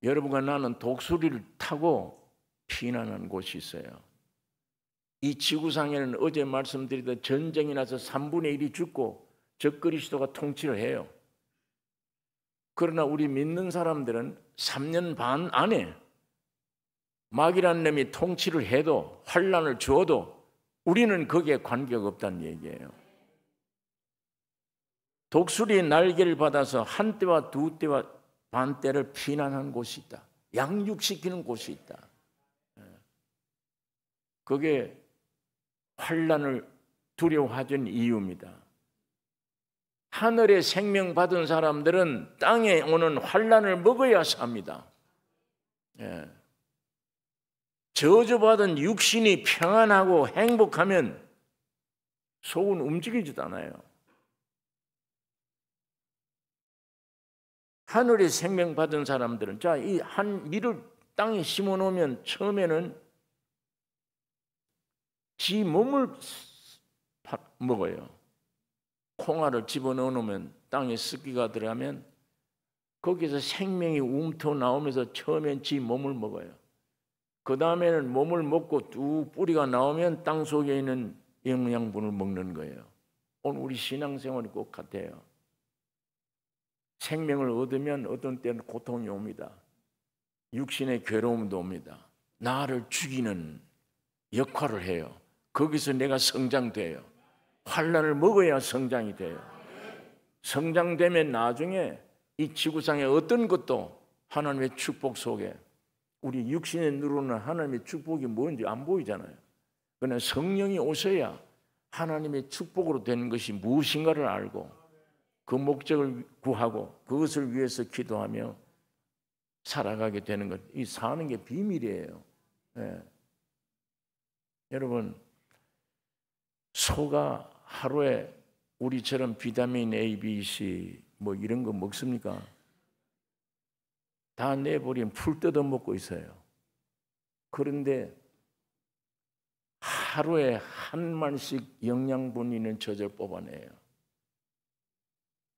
여러분과 나는 독수리를 타고 피난한 곳이 있어요. 이 지구상에는 어제 말씀드리던 전쟁이 나서 3분의 1이 죽고 적그리스도가 통치를 해요. 그러나 우리 믿는 사람들은 3년 반 안에 마귀라는 놈이 통치를 해도 환난을 주어도 우리는 거기에 관계가 없다는 얘기예요. 독수리의 날개를 받아서 한 때와 두 때와 반 때를 피난한 곳이 있다. 양육시키는 곳이 있다. 그게 환난을 두려워하던 이유입니다. 하늘의 생명 받은 사람들은 땅에 오는 환난을 먹어야 삽니다. 저주받은 육신이 평안하고 행복하면 속은 움직이지도 않아요. 하늘의 생명 받은 사람들은, 자, 이 한 밀을 땅에 심어 놓으면 처음에는 지 몸을 먹어요. 콩알을 집어넣어 놓으면 땅에 습기가 들어가면 거기서 생명이 움터 나오면서 처음엔 지 몸을 먹어요. 그 다음에는 몸을 먹고 뚝 뿌리가 나오면 땅 속에 있는 영양분을 먹는 거예요. 오늘 우리 신앙생활이 꼭 같아요. 생명을 얻으면 어떤 때는 고통이 옵니다. 육신의 괴로움도 옵니다. 나를 죽이는 역할을 해요. 거기서 내가 성장돼요. 환난을 먹어야 성장이 돼요. 성장되면 나중에 이 지구상의 어떤 것도 하나님의 축복 속에, 우리 육신에 누르는 하나님의 축복이 뭔지 안 보이잖아요. 그러나 성령이 오셔야 하나님의 축복으로 되는 것이 무엇인가를 알고 그 목적을 구하고 그것을 위해서 기도하며 살아가게 되는 것. 이 사는 게 비밀이에요. 여러분, 소가 하루에 우리처럼 비타민 A, B, C 뭐 이런 거 먹습니까? 다 내버리면 풀 뜯어 먹고 있어요. 그런데 하루에 한 마리씩 영양분 있는 젖을 뽑아내요.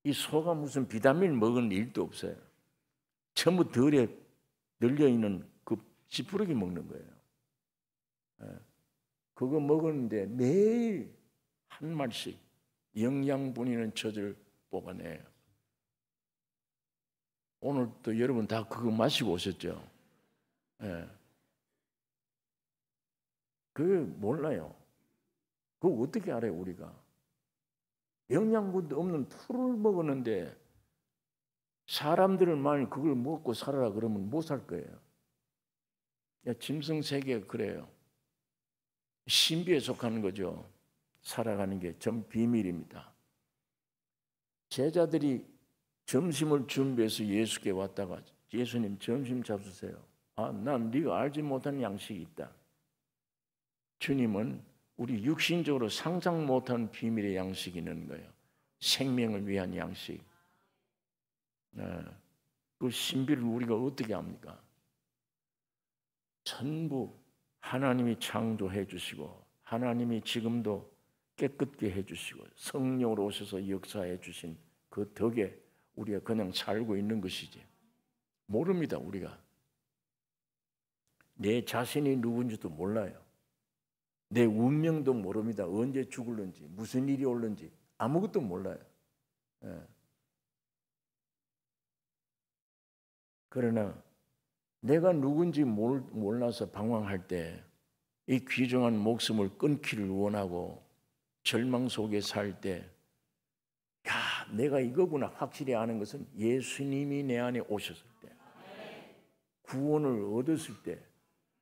이 소가 무슨 비타민 먹은 일도 없어요. 전부 덜에 늘려있는 그 지푸러기 먹는 거예요. 그거 먹었는데 매일 한 마리씩 영양분 있는 젖을 뽑아내요. 오늘 또 여러분 다 그거 마시고 오셨죠? 그거 몰라요. 그거 어떻게 알아요, 우리가? 영양분도 없는 풀을 먹었는데 사람들을 만약 그걸 먹고 살아라 그러면 못 살 거예요. 짐승 세계가 그래요. 신비에 속하는 거죠. 살아가는 게 전 비밀입니다. 제자들이 점심을 준비해서 예수께 왔다가 예수님 점심 잡수세요. 난 네가 알지 못하는 양식이 있다. 주님은 우리 육신적으로 상상 못하는 비밀의 양식이 있는 거예요. 생명을 위한 양식. 그 신비를 우리가 어떻게 합니까? 전부 하나님이 창조해 주시고 하나님이 지금도 깨끗게 해주시고 성령으로 오셔서 역사해 주신 그 덕에 우리가 그냥 살고 있는 것이지. 모릅니다. 우리가 내 자신이 누군지도 몰라요. 내 운명도 모릅니다. 언제 죽을는지 무슨 일이 올는지 아무것도 몰라요. 그러나 내가 누군지 몰라서 방황할 때 이 귀중한 목숨을 끊기를 원하고 절망 속에 살 때, 내가 이거구나 확실히 아는 것은 예수님이 내 안에 오셨을 때, 구원을 얻었을 때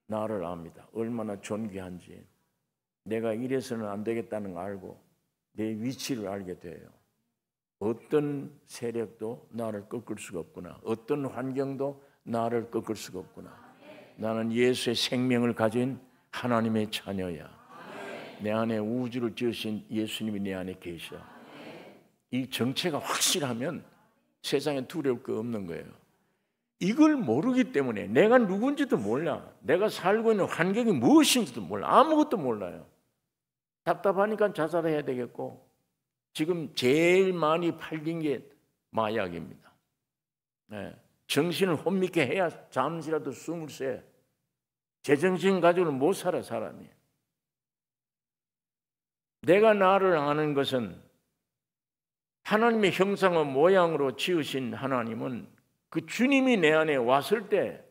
나를 압니다. 얼마나 존귀한지. 내가 이래서는 안 되겠다는 걸 알고 내 위치를 알게 돼요. 어떤 세력도 나를 꺾을 수가 없구나. 어떤 환경도 나를 꺾을 수가 없구나. 나는 예수의 생명을 가진 하나님의 자녀야. 내 안에 우주를 지으신 예수님이 내 안에 계셔. 이 정체가 확실하면 세상에 두려울 거 없는 거예요. 이걸 모르기 때문에 내가 누군지도 몰라. 내가 살고 있는 환경이 무엇인지도 몰라. 아무것도 몰라요. 답답하니까 자살해야 되겠고, 지금 제일 많이 팔린 게 마약입니다. 정신을 혼미케 해야 잠시라도 숨을 쉬어요. 제정신 가지고는 못 살아 사람이. 내가 나를 아는 것은 하나님의 형상과 모양으로 지으신 하나님은 그 주님이 내 안에 왔을 때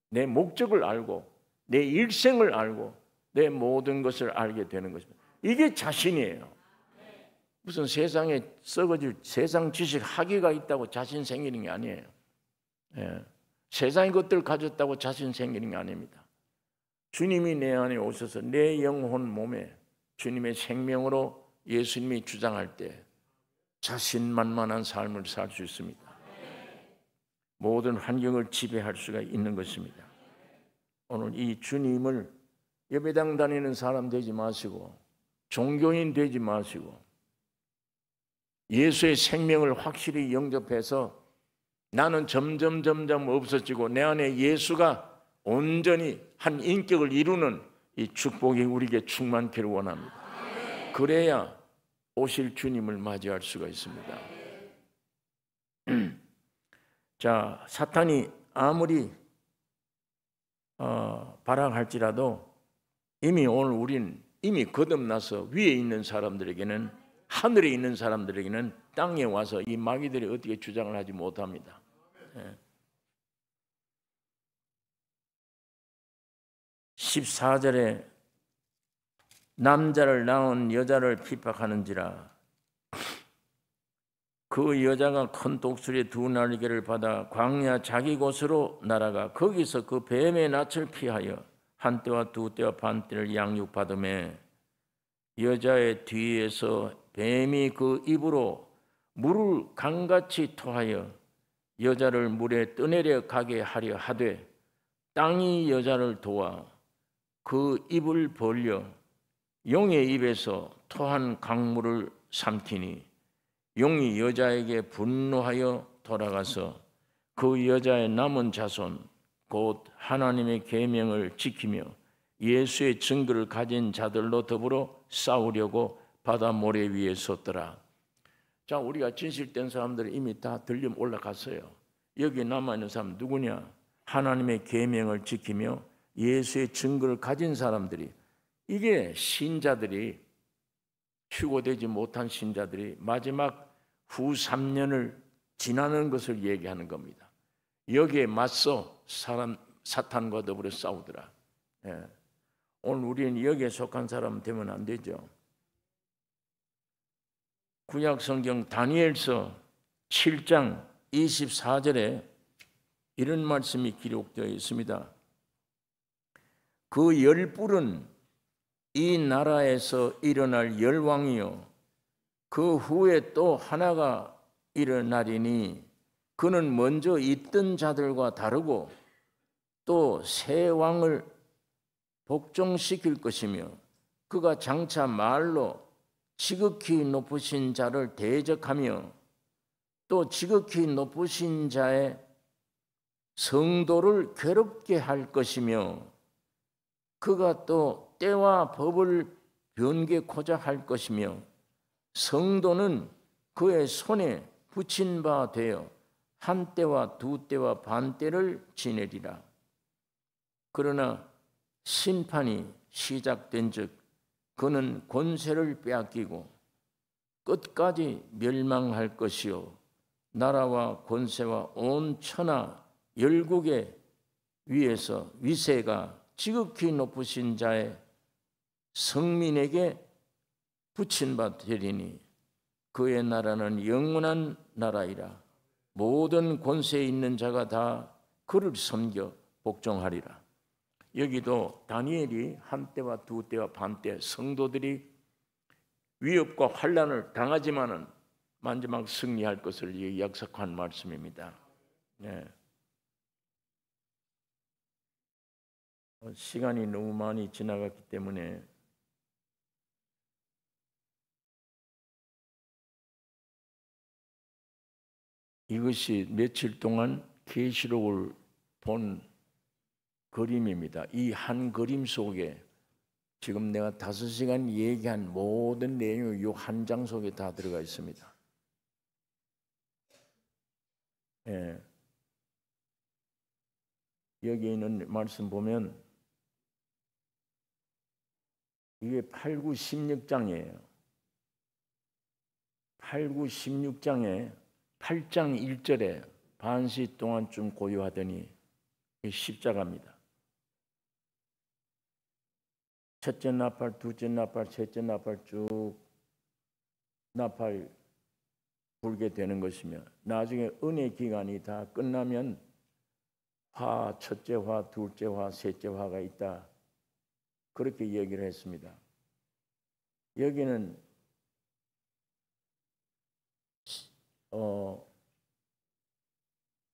내 목적을 알고 내 일생을 알고 내 모든 것을 알게 되는 것입니다. 이게 자신이에요. 무슨 세상에 썩어질 세상 지식 학위가 있다고 자신 생기는 게 아니에요. 세상의 것들 가졌다고 자신 생기는 게 아닙니다. 주님이 내 안에 오셔서 내 영혼 몸에 주님의 생명으로 예수님이 주장할 때 자신만만한 삶을 살 수 있습니다. 모든 환경을 지배할 수가 있는 것입니다. 오늘 이 주님을 예배당 다니는 사람 되지 마시고 종교인 되지 마시고 예수의 생명을 확실히 영접해서 나는 점점 없어지고 내 안에 예수가 온전히 한 인격을 이루는 이 축복이 우리에게 충만기를 원합니다. 그래야 오실 주님을 맞이할 수가 있습니다. 자, 사탄이 아무리 발악할지라도 이미 오늘 우린 이미 거듭나서 위에 있는 사람들에게는, 하늘에 있는 사람들에게는 땅에 와서 이 마귀들이 어떻게 주장을 하지 못합니다. 14절에 남자를 낳은 여자를 핍박하는지라 그 여자가 큰 독수리의 두 날개를 받아 광야 자기 곳으로 날아가 거기서 그 뱀의 낯을 피하여 한 때와 두 때와 반 때를 양육받으며 여자의 뒤에서 뱀이 그 입으로 물을 강같이 토하여 여자를 물에 떠내려 가게 하려 하되 땅이 여자를 도와 그 입을 벌려 용의 입에서 토한 강물을 삼키니 용이 여자에게 분노하여 돌아가서 그 여자의 남은 자손 곧 하나님의 계명을 지키며 예수의 증거를 가진 자들로 더불어 싸우려고 바다 모래 위에 섰더라. 자, 우리가 진실된 사람들이 이미 다 들림 올라갔어요. 여기 남아있는 사람 누구냐? 하나님의 계명을 지키며 예수의 증거를 가진 사람들이, 이게 신자들이, 휴고되지 못한 신자들이 마지막 후 3년을 지나는 것을 얘기하는 겁니다. 여기에 맞서 사탄과 더불어 싸우더라. 오늘 우리는 여기에 속한 사람 되면 안 되죠. 구약 성경 다니엘서 7장 24절에 이런 말씀이 기록되어 있습니다. 그 열불은 이 나라에서 일어날 열왕이요 그 후에 또 하나가 일어나리니 그는 먼저 있던 자들과 다르고 또 새 왕을 복종시킬 것이며 그가 장차 말로 지극히 높으신 자를 대적하며 또 지극히 높으신 자의 성도를 괴롭게 할 것이며 그가 또 때와 법을 변개코자 할 것이며 성도는 그의 손에 붙인 바 되어 한 때와 두 때와 반 때를 지내리라. 그러나 심판이 시작된 즉 그는 권세를 빼앗기고 끝까지 멸망할 것이요 나라와 권세와 온 천하 열국의 위에서 위세가 지극히 높으신 자의 성민에게 붙인 바 되리니 그의 나라는 영원한 나라이라. 모든 권세에 있는 자가 다 그를 섬겨 복종하리라. 여기도 다니엘이 한 때와 두 때와 반 때 성도들이 위협과 환난을 당하지만은 마지막 승리할 것을 약속한 말씀입니다. 네. 시간이 너무 많이 지나갔기 때문에 이것이 며칠 동안 계시록을 본 그림입니다. 이 한 그림 속에 지금 내가 5시간 얘기한 모든 내용이 이 한 장 속에 다 들어가 있습니다. 예. 여기 있는 말씀 보면 이게 8, 9, 16장이에요. 8, 9, 16장에 8장 1절에 반시 동안쯤 고요하더니 십자가입니다. 첫째 나팔, 둘째 나팔, 셋째 나팔 쭉 나팔 불게 되는 것이며 나중에 은혜 기간이 다 끝나면 화, 첫째 화, 둘째 화, 셋째 화가 있다. 그렇게 얘기를 했습니다. 여기는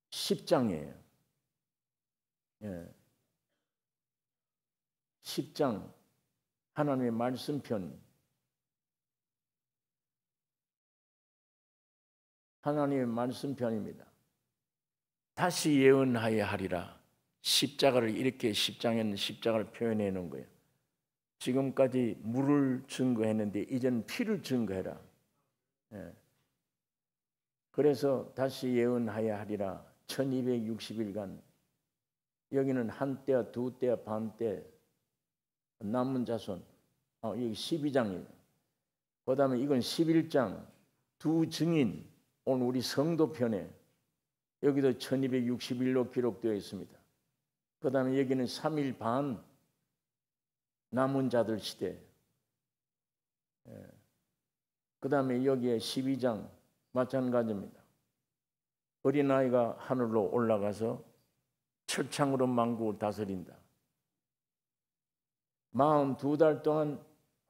10장이에요. 예. 10장 하나님의 말씀편, 하나님의 말씀편입니다. 다시 예언하여 하리라. 십자가를 이렇게 10장에는 십자가를 표현해 놓은 거예요. 지금까지 물을 증거했는데 이제는 피를 증거해라. 예. 그래서 다시 예언하여 하리라. 1260일간 여기는 한 때와 두 때와 반 때 남은 자손. 여기 12장이에요. 그 다음에 이건 11장 두 증인. 오늘 우리 성도편에 여기도 1261로 기록되어 있습니다. 그 다음에 여기는 3일 반 남은 자들 시대. 그 다음에 여기에 12장 마찬가지입니다. 어린아이가 하늘로 올라가서 철창으로 만국을 다스린다. 42달 동안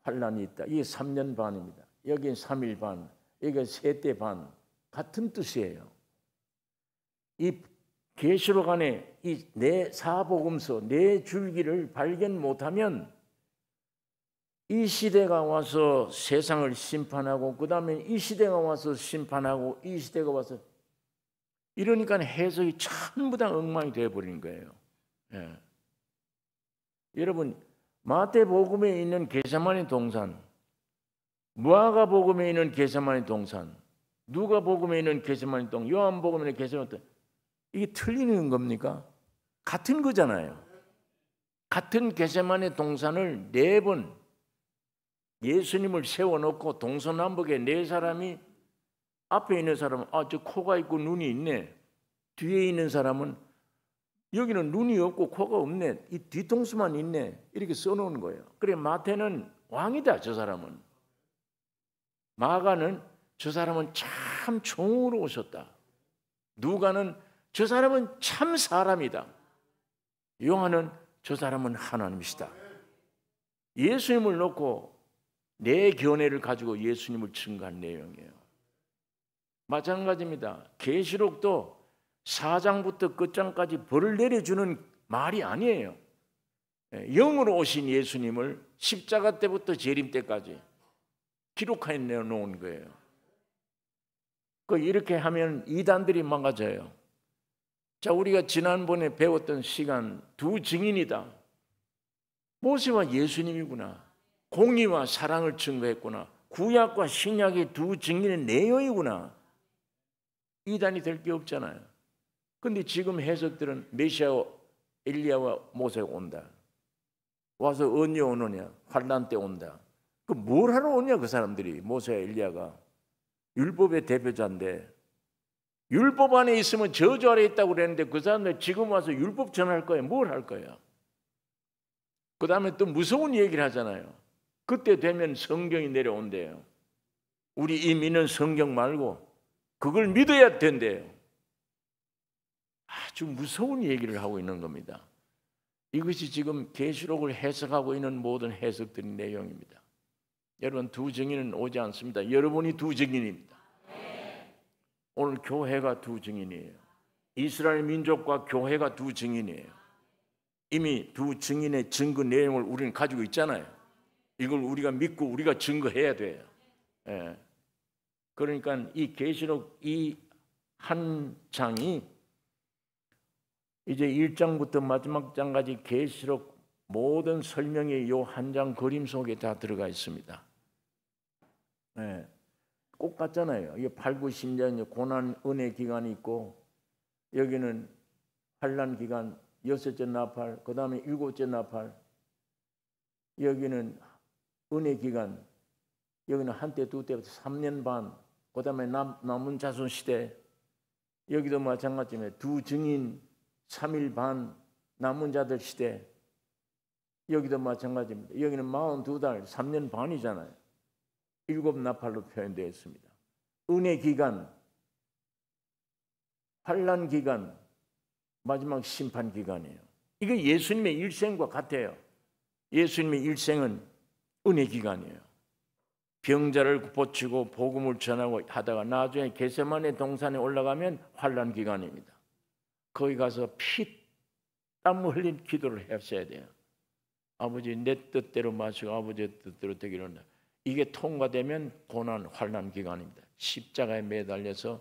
환란이 있다. 이게 3년 반입니다. 여기는 3일 반, 여기가 세대 반. 같은 뜻이에요. 이 계시록 안에 이 네 사복음서, 네 줄기를 발견 못하면 이 시대가 와서 세상을 심판하고 그 다음에 이 시대가 와서 심판하고 이 시대가 와서 이러니까 해석이 전부 다 엉망이 되어버리는 거예요. 예. 여러분 마태복음에 있는 겟세마네 동산, 무화과복음에 있는 겟세마네 동산, 누가복음에 있는 겟세마네 동산, 요한복음에 있는 겟세마네 동산, 이게 틀리는 겁니까? 같은 거잖아요. 같은 겟세마네 동산을 4번 예수님을 세워놓고 동서남북에 4사람이 앞에 있는 사람은 저 코가 있고 눈이 있네. 뒤에 있는 사람은 여기는 눈이 없고 코가 없네. 이 뒤통수만 있네. 이렇게 써놓은 거예요. 그래 마태는 왕이다. 저 사람은. 마가는 저 사람은 참 종으로 오셨다. 누가는 저 사람은 참 사람이다. 요한은 저 사람은 하나님이시다. 예수님을 놓고 내 견해를 가지고 예수님을 증거한 내용이에요. 마찬가지입니다. 계시록도 4장부터 끝장까지 벌을 내려주는 말이 아니에요. 영으로 오신 예수님을 십자가 때부터 재림 때까지 기록해 내놓은 거예요. 이렇게 하면 이단들이 망가져요. 자, 우리가 지난번에 배웠던 시간, 두 증인이다. 모세와 예수님이구나. 공의와 사랑을 증거했구나. 구약과 신약의 두 증인의 내용이구나. 이단이 될 게 없잖아요. 근데 지금 해석들은 메시아 엘리야와 모세가 온다. 와서 언제 오느냐? 환난 때 온다. 그 뭘 하러 오냐 그 사람들이. 모세와 엘리야가 율법의 대표자인데 율법 안에 있으면 저주 아래 있다고 그랬는데 그 사람들 지금 와서 율법 전할 거예요. 뭘 할 거예요? 그 다음에 또 무서운 얘기를 하잖아요. 그때 되면 성경이 내려온대요. 우리 이 믿는 성경 말고 그걸 믿어야 된대요. 아주 무서운 얘기를 하고 있는 겁니다. 이것이 지금 계시록을 해석하고 있는 모든 해석들의 내용입니다. 여러분, 두 증인은 오지 않습니다. 여러분이 두 증인입니다. 오늘 교회가 두 증인이에요. 이스라엘 민족과 교회가 두 증인이에요. 이미 두 증인의 증거 내용을 우리는 가지고 있잖아요. 이걸 우리가 믿고 우리가 증거해야 돼요. 예. 그러니까 이 계시록 이 한 장이 이제 1장부터 마지막 장까지 계시록 모든 설명이 이 한 장 그림 속에 다 들어가 있습니다. 네. 꼭 같잖아요. 이게 8, 9, 10년 고난 은혜 기간이 있고 여기는 환난 기간, 6째 나팔, 그 다음에 7째 나팔, 여기는 은혜 기간, 여기는 한때, 두때부터 3년 반, 그 다음에 남은 자손 시대, 여기도 마찬가지입니다. 두 증인 3일 반, 남은 자들 시대, 여기도 마찬가지입니다. 여기는 42달, 3년 반이잖아요. 7 나팔로 표현되어 있습니다. 은혜 기간, 환난 기간, 마지막 심판 기간이에요. 이게 예수님의 일생과 같아요. 예수님의 일생은 은혜 기간이에요. 병자를 고치고 복음을 전하고 하다가 나중에 겟세마네 동산에 올라가면 환난 기간입니다. 거기 가서 피땀 흘린 기도를 하셔야 돼요. 아버지 내 뜻대로 마시고 아버지의 뜻대로 되기를 원한다. 이게 통과되면 고난 환난 기간입니다. 십자가에 매달려서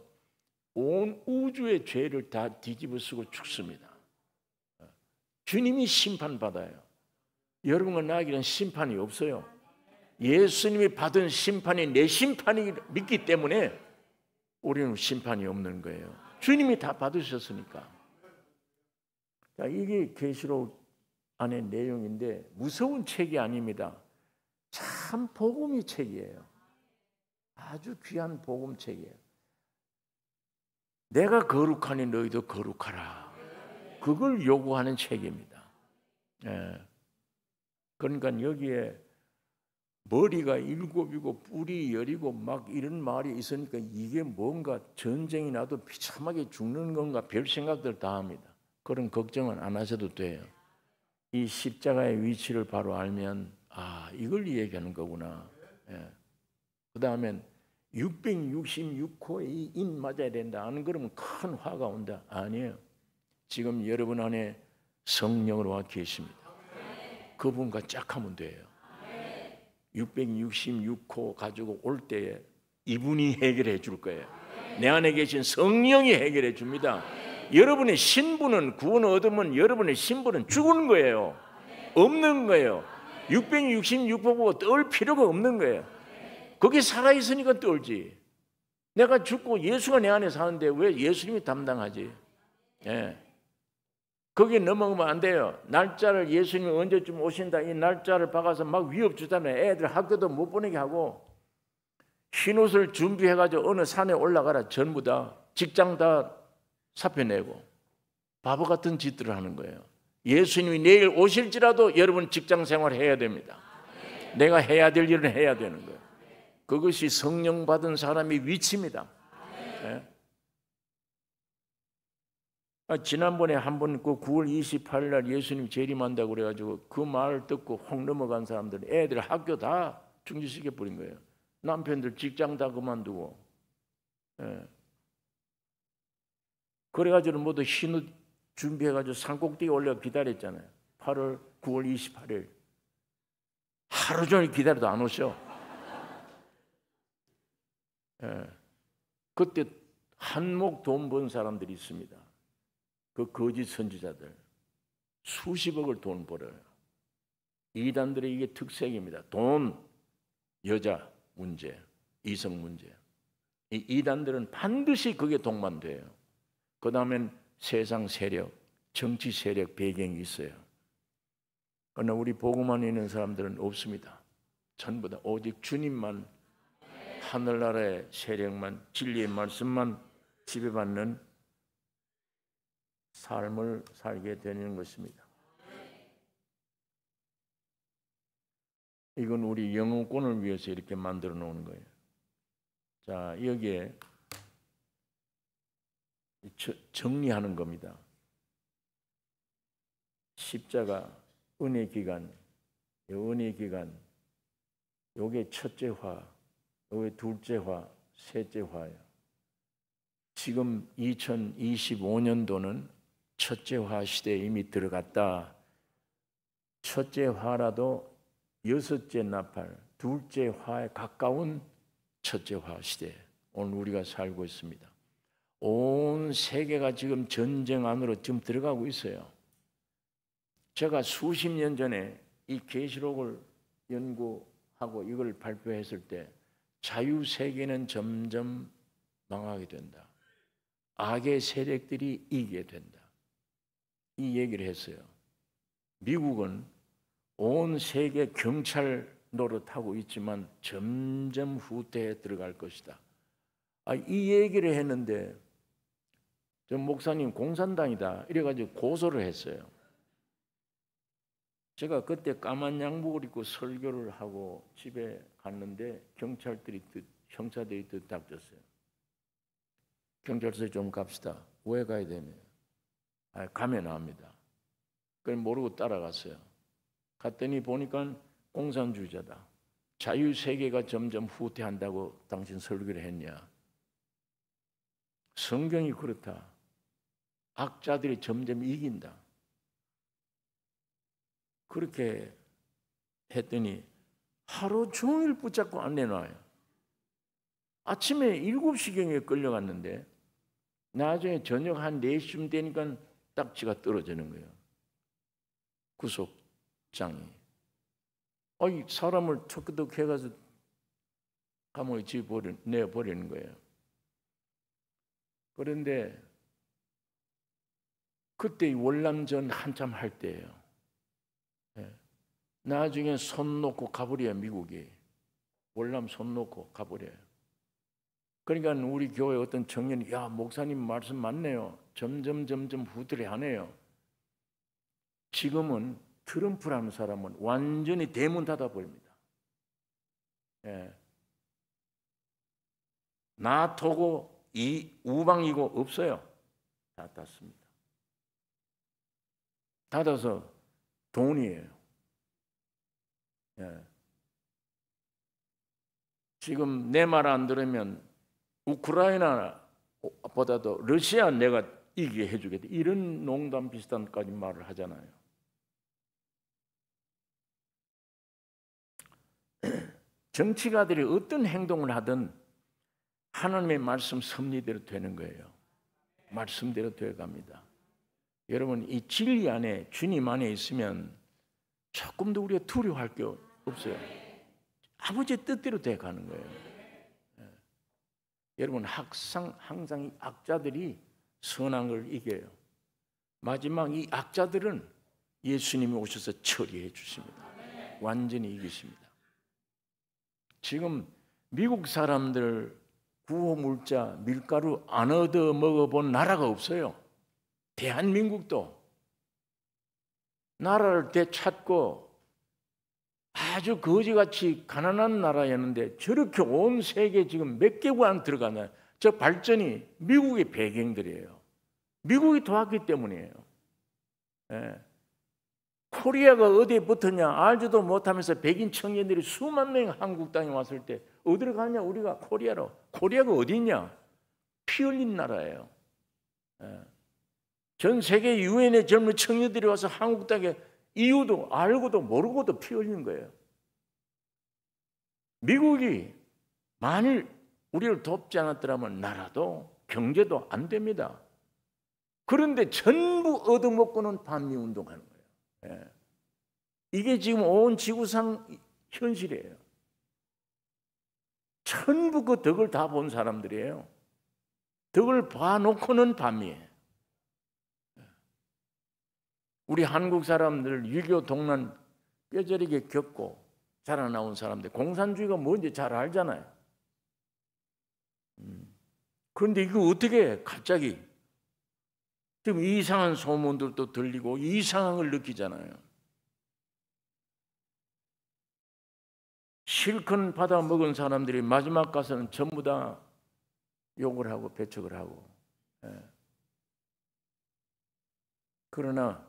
온 우주의 죄를 다 뒤집어 쓰고 죽습니다. 주님이 심판받아요. 여러분과 나에게는 심판이 없어요. 예수님이 받은 심판이 내 심판이 믿기 때문에 우리는 심판이 없는 거예요. 주님이 다 받으셨으니까. 자, 이게 계시록 안의 내용인데 무서운 책이 아닙니다. 참 복음의 책이에요. 아주 귀한 복음 책이에요. 내가 거룩하니 너희도 거룩하라. 그걸 요구하는 책입니다. 예. 그러니까 여기에 머리가 7이고 뿔이 10이고 막 이런 말이 있으니까 이게 뭔가 전쟁이 나도 비참하게 죽는 건가 별 생각들 다 합니다. 그런 걱정은 안 하셔도 돼요. 이 십자가의 위치를 바로 알면 이걸 얘기하는 거구나. 예. 그 다음엔 666호에 인 맞아야 된다. 안 그러면 큰 화가 온다. 아니에요. 지금 여러분 안에 성령으로 와 계십니다. 그분과 짝하면 돼요. 666호 가지고 올 때에 이분이 해결해 줄 거예요. 내 안에 계신 성령이 해결해 줍니다. 여러분의 신분은 구원 얻으면 여러분의 신분은 죽은 거예요. 없는 거예요. 666호 보고 떨 필요가 없는 거예요. 거기 살아있으니까 떨지. 내가 죽고 예수가 내 안에 사는데 왜 예수님이 담당하지? 예. 거기에 넘어가면 안 돼요. 날짜를 예수님이 언제쯤 오신다 이 날짜를 박아서 막 위협 주잖아요. 애들 학교도 못 보내게 하고 흰옷을 준비해가지고 어느 산에 올라가라. 전부 다 직장 다 사표 내고 바보 같은 짓들을 하는 거예요. 예수님이 내일 오실지라도 여러분 직장 생활 해야 됩니다. 내가 해야 될 일은 해야 되는 거예요. 그것이 성령 받은 사람의 위치입니다. 예. 지난번에 한번 그 9월 28일 날 예수님 재림한다고 그래가지고 그 말을 듣고 확 넘어간 사람들은 애들 학교 다 중지시켜 버린 거예요. 남편들 직장 다 그만두고. 예. 그래가지고 모두 신우 준비해가지고 산꼭대기 올려 기다렸잖아요. 9월 28일 하루 종일 기다려도 안 오셔. 예. 그때 한몫 돈 번 사람들이 있습니다. 그 거짓 선지자들 수십억을 돈 벌어요. 이단들의 이게 특색입니다. 돈, 여자 문제, 이성 문제. 이 이단들은 반드시 그게 동반돼요. 그 다음엔 세상 세력, 정치 세력 배경이 있어요. 그러나 우리 복음만 있는 사람들은 없습니다. 전부 다 오직 주님만, 하늘나라의 세력만, 진리의 말씀만 지배받는 삶을 살게 되는 것입니다. 이건 우리 영혼권을 위해서 이렇게 만들어 놓은 거예요. 자, 여기에 정리하는 겁니다. 십자가, 은혜 기간, 은혜 기간, 요게 첫째화, 요게 둘째화, 셋째화예요. 지금 2025년도는 첫째화 시대에 이미 들어갔다. 첫째화라도 여섯째 나팔, 둘째화에 가까운 첫째화 시대에 오늘 우리가 살고 있습니다. 온 세계가 지금 전쟁 안으로 지금 들어가고 있어요. 제가 수십 년 전에 이 계시록을 연구하고 이걸 발표했을 때 자유세계는 점점 망하게 된다. 악의 세력들이 이기게 된다. 이 얘기를 했어요. 미국은 온 세계 경찰 노릇하고 있지만 점점 후퇴에 들어갈 것이다. 이 얘기를 했는데 저 목사님 공산당이다 이래가지고 고소를 했어요. 제가 그때 까만 양복을 입고 설교를 하고 집에 갔는데 형사들이 듣닥쳤어요. 경찰서에 좀 갑시다. 왜 가야 되냐? 가면 압니다. 그걸 모르고 따라갔어요. 갔더니 보니까 공산주의자다. 자유세계가 점점 후퇴한다고 당신 설교를 했냐? 성경이 그렇다. 악자들이 점점 이긴다. 그렇게 했더니 하루 종일 붙잡고 안 내놔요. 아침에 7시경에 끌려갔는데 나중에 저녁 한 4시쯤 되니까 딱지가 떨어지는 거예요. 구속장이. 사람을 척득 해가지고 감옥에 내버리는 거예요. 그런데 그때 월남전 한참 할 때예요. 나중에 손 놓고 가버려요. 미국이. 월남 손 놓고 가버려요. 그러니까 우리 교회 어떤 청년이 야 목사님 말씀 맞네요. 점점 후퇴를 하네요. 지금은 트럼프라는 사람은 완전히 대문 닫아버립니다. 나토고 이 우방이고 없어요. 다 닫습니다. 닫아서 돈이에요. 지금 내 말 안 들으면 우크라이나보다도 러시아 내가 이기게 해주겠다. 이런 농담 비슷한까지 말을 하잖아요. 정치가들이 어떤 행동을 하든 하나님의 말씀 섭리대로 되는 거예요. 말씀대로 되어갑니다. 여러분 이 진리 안에 주님 안에 있으면 조금도 우리가 두려워할 게 없어요. 아버지의 뜻대로 돼가는 거예요. 여러분 항상 이 악자들이 선한 걸 이겨요. 마지막 이 악자들은 예수님이 오셔서 처리해 주십니다. 완전히 이기십니다. 지금 미국 사람들 구호물자 밀가루 안 얻어 먹어본 나라가 없어요. 대한민국도 나라를 되찾고 아주 거지같이 가난한 나라였는데 저렇게 온 세계 지금 몇 개국 안 들어가나. 저 발전이 미국의 배경들이에요. 미국이 도왔기 때문이에요. 예. 코리아가 어디에 붙었냐 알지도 못하면서 백인 청년들이 수만 명 한국 땅에 왔을 때 어디로 가냐 우리가 코리아로. 코리아가 어디 있냐? 피 흘린 나라예요. 예. 전 세계 유엔의 젊은 청년들이 와서 한국 땅에 이유도 알고도 모르고도 피 흘린 거예요. 미국이 만일 우리를 돕지 않았더라면 나라도 경제도 안 됩니다. 그런데 전부 얻어먹고는 반미운동하는 거예요. 예. 이게 지금 온 지구상 현실이에요. 전부 그 덕을 다 본 사람들이에요. 덕을 봐놓고는 반미예요. 우리 한국 사람들 6.25 동란 뼈저리게 겪고 자라나온 사람들 공산주의가 뭔지 잘 알잖아요. 그런데 이거 어떻게 갑자기 지금 이상한 소문들도 들리고 이상한 걸 느끼잖아요. 실컷 받아 먹은 사람들이 마지막 가서는 전부 다 욕을 하고 배척을 하고. 그러나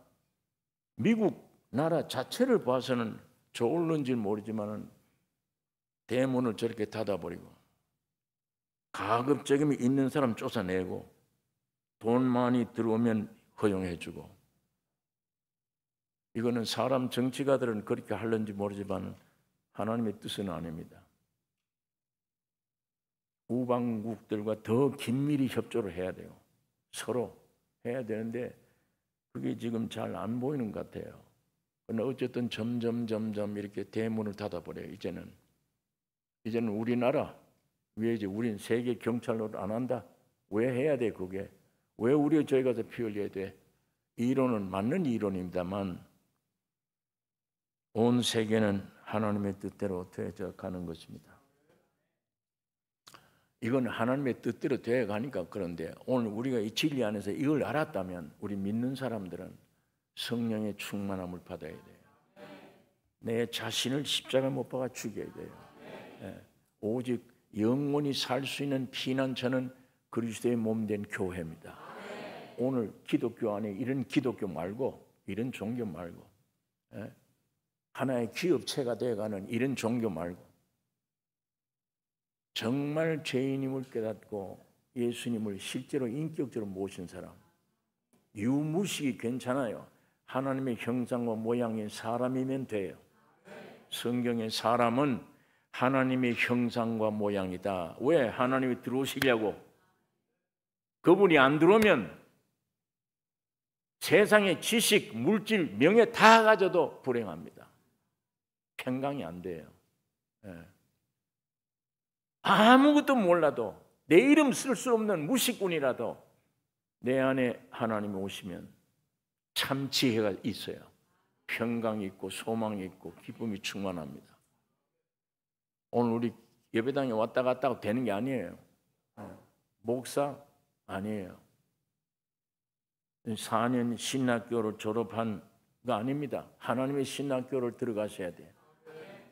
미국 나라 자체를 봐서는 좋을는지 모르지만 대문을 저렇게 닫아버리고 가급적이면 있는 사람 쫓아내고 돈 많이 들어오면 허용해주고. 이거는 사람 정치가들은 그렇게 하는지 모르지만 하나님의 뜻은 아닙니다. 우방국들과 더 긴밀히 협조를 해야 돼요. 서로 해야 되는데 그게 지금 잘 안 보이는 것 같아요. 그러나 어쨌든 점점 이렇게 대문을 닫아버려요. 이제는 우리나라 왜 이제 우린 세계 경찰로를 안 한다? 왜 해야 돼 그게? 왜 우리가 저기 가서 피 흘려야 돼? 이론은 맞는 이론입니다만 온 세계는 하나님의 뜻대로 되어져 가는 것입니다. 이건 하나님의 뜻대로 되어 가니까 그런데 오늘 우리가 이 진리 안에서 이걸 알았다면 우리 믿는 사람들은 성령의 충만함을 받아야 돼요. 내 자신을 십자가 못 박아 죽여야 돼요. 오직 영원히 살 수 있는 피난처는 그리스도의 몸된 교회입니다. 오늘 기독교 안에 이런 기독교 말고 이런 종교 말고 하나의 기업체가 되어가는 이런 종교 말고 정말 죄인임을 깨닫고 예수님을 실제로 인격적으로 모신 사람. 유무식이 괜찮아요. 하나님의 형상과 모양인 사람이면 돼요. 성경의 사람은 하나님의 형상과 모양이다. 왜? 하나님이 들어오시려고. 그분이 안 들어오면 세상의 지식, 물질, 명예 다 가져도 불행합니다. 평강이 안 돼요. 아무것도 몰라도 내 이름 쓸 수 없는 무식꾼이라도 내 안에 하나님이 오시면 참 지혜가 있어요. 평강이 있고 소망이 있고 기쁨이 충만합니다. 오늘 우리 예배당에 왔다 갔다 하고 되는 게 아니에요. 목사 아니에요. 4년 신학교를 졸업한 거 아닙니다. 하나님의 신학교를 들어가셔야 돼요.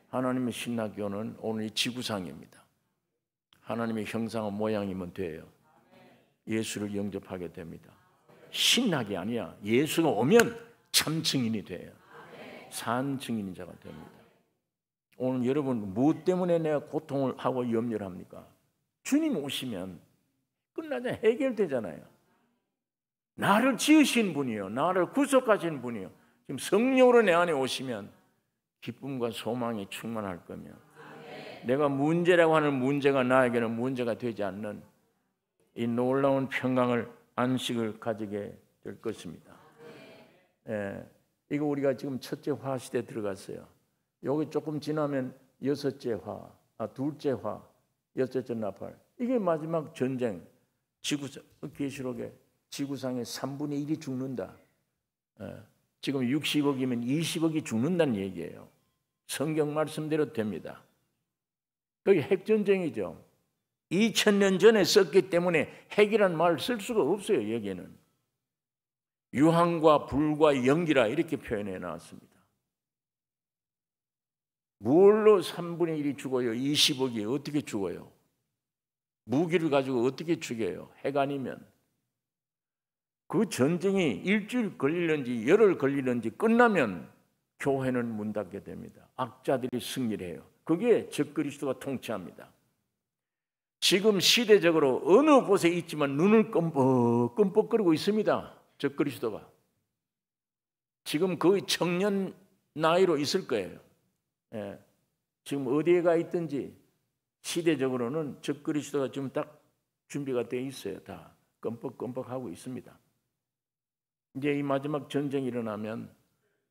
하나님의 신학교는 오늘 이 지구상입니다. 하나님의 형상과 모양이면 돼요. 예수를 영접하게 됩니다. 신학이 아니야. 예수가 오면 참 증인이 돼요. 산 증인인 자가 됩니다. 오늘 여러분 무엇 때문에 내가 고통을 하고 염려를 합니까? 주님 오시면 끝나잖아요. 해결되잖아요. 나를 지으신 분이요, 나를 구속하신 분이요, 지금 성령으로 내 안에 오시면 기쁨과 소망이 충만할 거며 내가 문제라고 하는 문제가 나에게는 문제가 되지 않는 이 놀라운 평강을 안식을 가지게 될 것입니다. 이거 우리가 지금 첫째 화 시대에 들어갔어요. 여기 조금 지나면 여섯째 화, 둘째 화, 여섯째 나팔. 이게 마지막 전쟁. 지구상 계시록에 지구상의 3분의 1이 죽는다. 지금 60억이면 20억이 죽는다는 얘기예요. 성경 말씀대로 됩니다. 그게 핵전쟁이죠. 2000년 전에 썼기 때문에 핵이란 말을 쓸 수가 없어요. 여기에는 유황과 불과 연기라 이렇게 표현해 놨습니다. 뭘로 3분의 1이 죽어요? 20억이 어떻게 죽어요? 무기를 가지고 어떻게 죽여요? 해가 아니면. 그 전쟁이 일주일 걸리는지 열흘 걸리는지 끝나면 교회는 문 닫게 됩니다. 악자들이 승리를 해요. 그게 적그리스도가 통치합니다. 지금 시대적으로 어느 곳에 있지만 눈을 끔뻑끔뻑거리고 있습니다. 적그리스도가. 지금 거의 청년 나이로 있을 거예요. 예. 지금 어디에 가 있든지 시대적으로는 적그리스도가 지금 딱 준비가 되어 있어요. 다 끔뻑끔뻑하고 있습니다. 이제 이 마지막 전쟁이 일어나면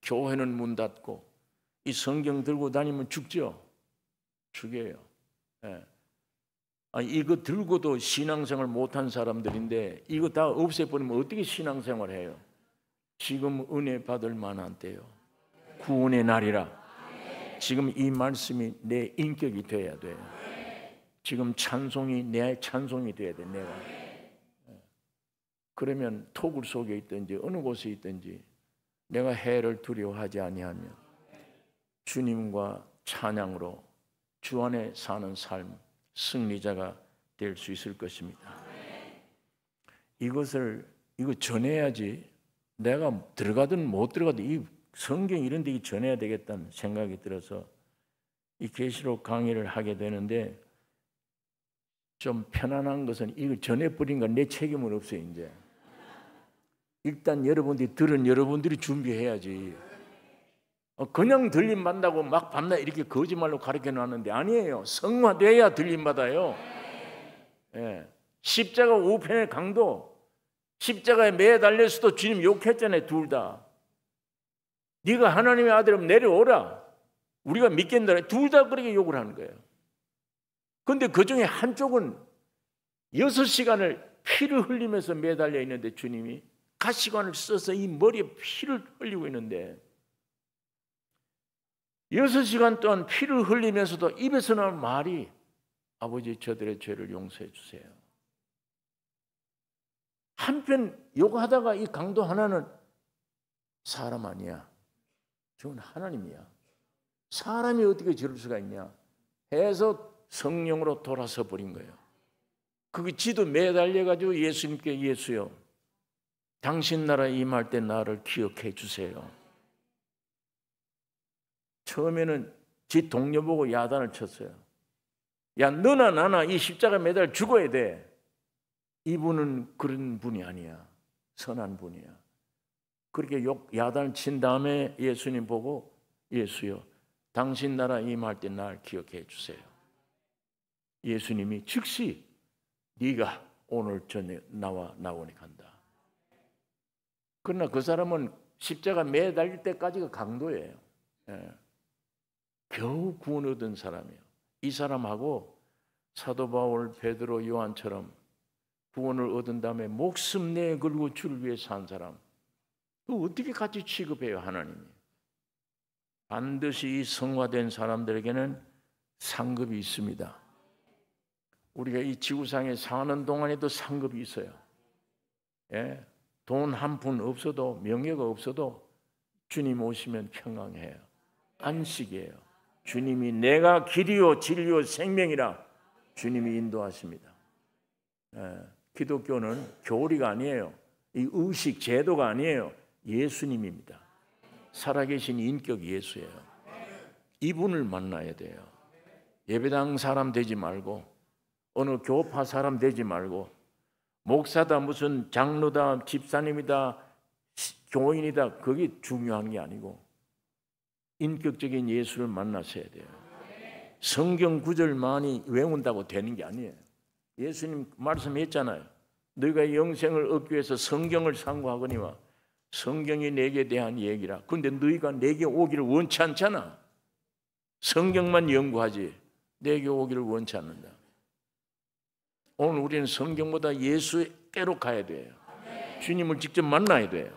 교회는 문 닫고 이 성경 들고 다니면 죽죠. 죽여요. 예. 이거 들고도 신앙생활 못한 사람들인데 이거 다 없애버리면 어떻게 신앙생활을 해요? 지금 은혜 받을 만한 때요. 구원의 날이라. 지금 이 말씀이 내 인격이 돼야 돼요. 지금 찬송이 내 찬송이 돼야 돼. 내가. 그러면 토굴 속에 있든지 어느 곳에 있든지 내가 해를 두려워하지 아니하면 주님과 찬양으로 주 안에 사는 삶 승리자가 될 수 있을 것입니다. 이거 전해야지. 내가 들어가든 못 들어가든 이 성경 이런 데 전해야 되겠다는 생각이 들어서 이 계시록 강의를 하게 되는데 좀 편안한 것은 이거 전해버린 건 내 책임은 없어요. 이제 일단 여러분들이 들은 여러분들이 준비해야지. 그냥 들림 받는다고 막 밤낮 이렇게 거짓말로 가르쳐 놨는데 아니에요. 성화돼야 들림 받아요. 예. 십자가 우편의 강도, 십자가에 매달렸어도 주님 욕했잖아요. 둘 다. 네가 하나님의 아들이면 내려오라. 우리가 믿겠다. 둘 다 그렇게 욕을 하는 거예요. 그런데 그 중에 한쪽은 6시간을 피를 흘리면서 매달려 있는데 주님이 가시관을 써서 이 머리에 피를 흘리고 있는데 6시간 동안 피를 흘리면서도 입에서 나온 말이 아버지 저들의 죄를 용서해 주세요. 한편 욕하다가 이 강도 하나는 사람 아니야. 저건 하나님이야. 사람이 어떻게 저럴 수가 있냐 해서 성령으로 돌아서 버린 거예요. 그게 지도 매달려가지고 예수님께 예수요. 당신 나라 임할 때 나를 기억해 주세요. 처음에는 지 동료 보고 야단을 쳤어요. 야 너나 나나 이 십자가 매달 죽어야 돼. 이분은 그런 분이 아니야. 선한 분이야. 그렇게 야단을 친 다음에 예수님 보고 예수요. 당신 나라 임할 때 날 기억해 주세요. 예수님이 즉시 네가 오늘 저녁 나오니 간다. 그러나 그 사람은 십자가 매달릴 때까지가 강도예요. 예. 겨우 구원 얻은 사람이에요. 이 사람하고 사도 바울, 베드로, 요한처럼 구원을 얻은 다음에 목숨 내 걸고 주를 위해 산 사람, 그 어떻게 같이 취급해요 하나님이? 반드시 이 성화된 사람들에게는 상급이 있습니다. 우리가 이 지구상에 사는 동안에도 상급이 있어요. 예. 돈 한 푼 없어도 명예가 없어도 주님 오시면 평강해요. 안식이에요. 주님이 내가 길이요 진리요 생명이라 주님이 인도하십니다. 예. 기독교는 교리가 아니에요. 이 의식 제도가 아니에요. 예수님입니다. 살아계신 인격 예수예요. 이분을 만나야 돼요. 예배당 사람 되지 말고 어느 교파 사람 되지 말고 목사다 무슨 장로다 집사님이다 교인이다 그게 중요한 게 아니고 인격적인 예수를 만나셔야 돼요. 성경 구절 많이 외운다고 되는 게 아니에요. 예수님 말씀했잖아요. 너희가 영생을 얻기 위해서 성경을 상고하거니와 성경이 내게 대한 얘기라. 그런데 너희가 내게 오기를 원치 않잖아. 성경만 연구하지 내게 오기를 원치 않는다. 오늘 우리는 성경보다 예수께로 가야 돼요. 주님을 직접 만나야 돼요.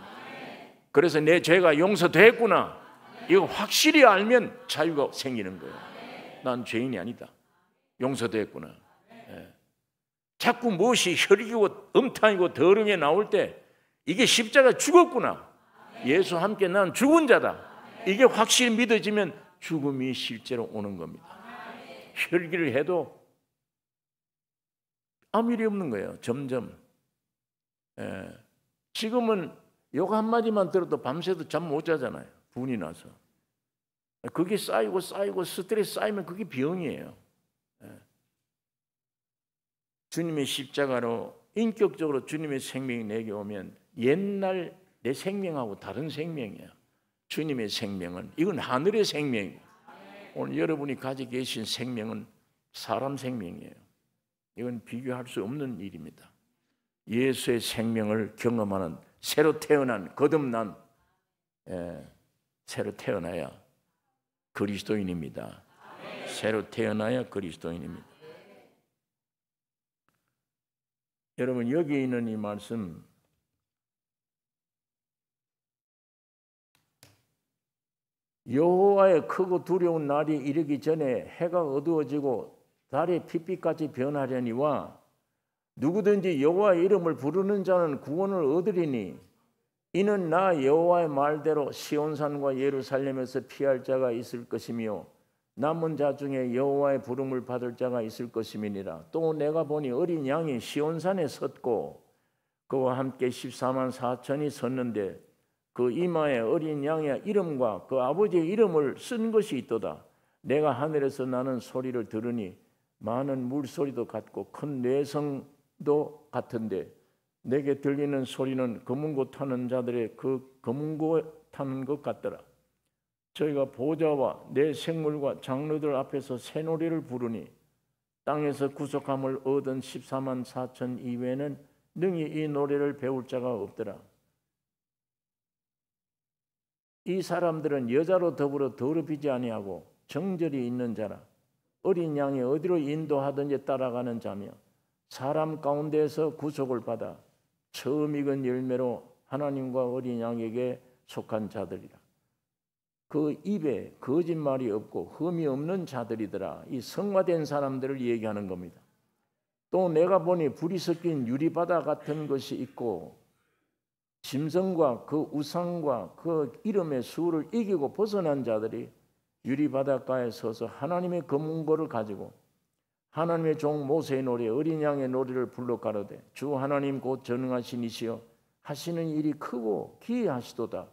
그래서 내 죄가 용서됐구나. 이거 확실히 알면 자유가 생기는 거예요. 난 죄인이 아니다. 용서됐구나. 예. 자꾸 무엇이 혈이고 음탕이고 더러움이 나올 때 이게 십자가 죽었구나. 예수 함께 난 죽은 자다. 이게 확실히 믿어지면 죽음이 실제로 오는 겁니다. 혈기를 해도 아무 일이 없는 거예요. 점점. 지금은 욕 한마디만 들어도 밤새도 잠 못 자잖아요. 분이 나서. 그게 쌓이고 스트레스 쌓이면 그게 병이에요. 주님의 십자가로 인격적으로 주님의 생명이 내게 오면 옛날 내 생명하고 다른 생명이에요. 주님의 생명은 이건 하늘의 생명이에요. 오늘 여러분이 가지고 계신 생명은 사람 생명이에요. 이건 비교할 수 없는 일입니다. 예수의 생명을 경험하는 새로 태어난 거듭난 새로 태어나야 그리스도인입니다. 새로 태어나야 그리스도인입니다. 여러분 여기 있는 이 말씀 여호와의 크고 두려운 날이 이르기 전에 해가 어두워지고 달이 핏빛같이 변하려니와 누구든지 여호와의 이름을 부르는 자는 구원을 얻으리니 이는 나 여호와의 말대로 시온산과 예루살렘에서 피할 자가 있을 것이며 남은 자 중에 여호와의 부름을 받을 자가 있을 것임이니라. 또 내가 보니 어린 양이 시온산에 섰고 그와 함께 14만 4천이 섰는데 그 이마에 어린 양의 이름과 그 아버지의 이름을 쓴 것이 있도다. 내가 하늘에서 나는 소리를 들으니 많은 물소리도 같고 큰 뇌성도 같은데 내게 들리는 소리는 검은고 타는 자들의 그 검은고 타는 것 같더라. 저희가 보좌와 내 생물과 장로들 앞에서 새 노래를 부르니 땅에서 구속함을 얻은 14만 4천 이외에는 능히 이 노래를 배울 자가 없더라. 이 사람들은 여자로 더불어 더럽히지 아니하고 정절이 있는 자라. 어린 양이 어디로 인도하든지 따라가는 자며 사람 가운데에서 구속을 받아 처음 익은 열매로 하나님과 어린 양에게 속한 자들이라. 그 입에 거짓말이 없고 흠이 없는 자들이더라. 이 성화된 사람들을 얘기하는 겁니다. 또 내가 보니 불이 섞인 유리바다 같은 것이 있고 짐승과 그 우상과 그 이름의 수를 이기고 벗어난 자들이 유리바닷가에 서서 하나님의 검은고를 가지고 하나님의 종 모세의 노래 어린 양의 노래를 불러 가로되 주 하나님 곧 전능하신 이시여 하시는 일이 크고 기이하시도다.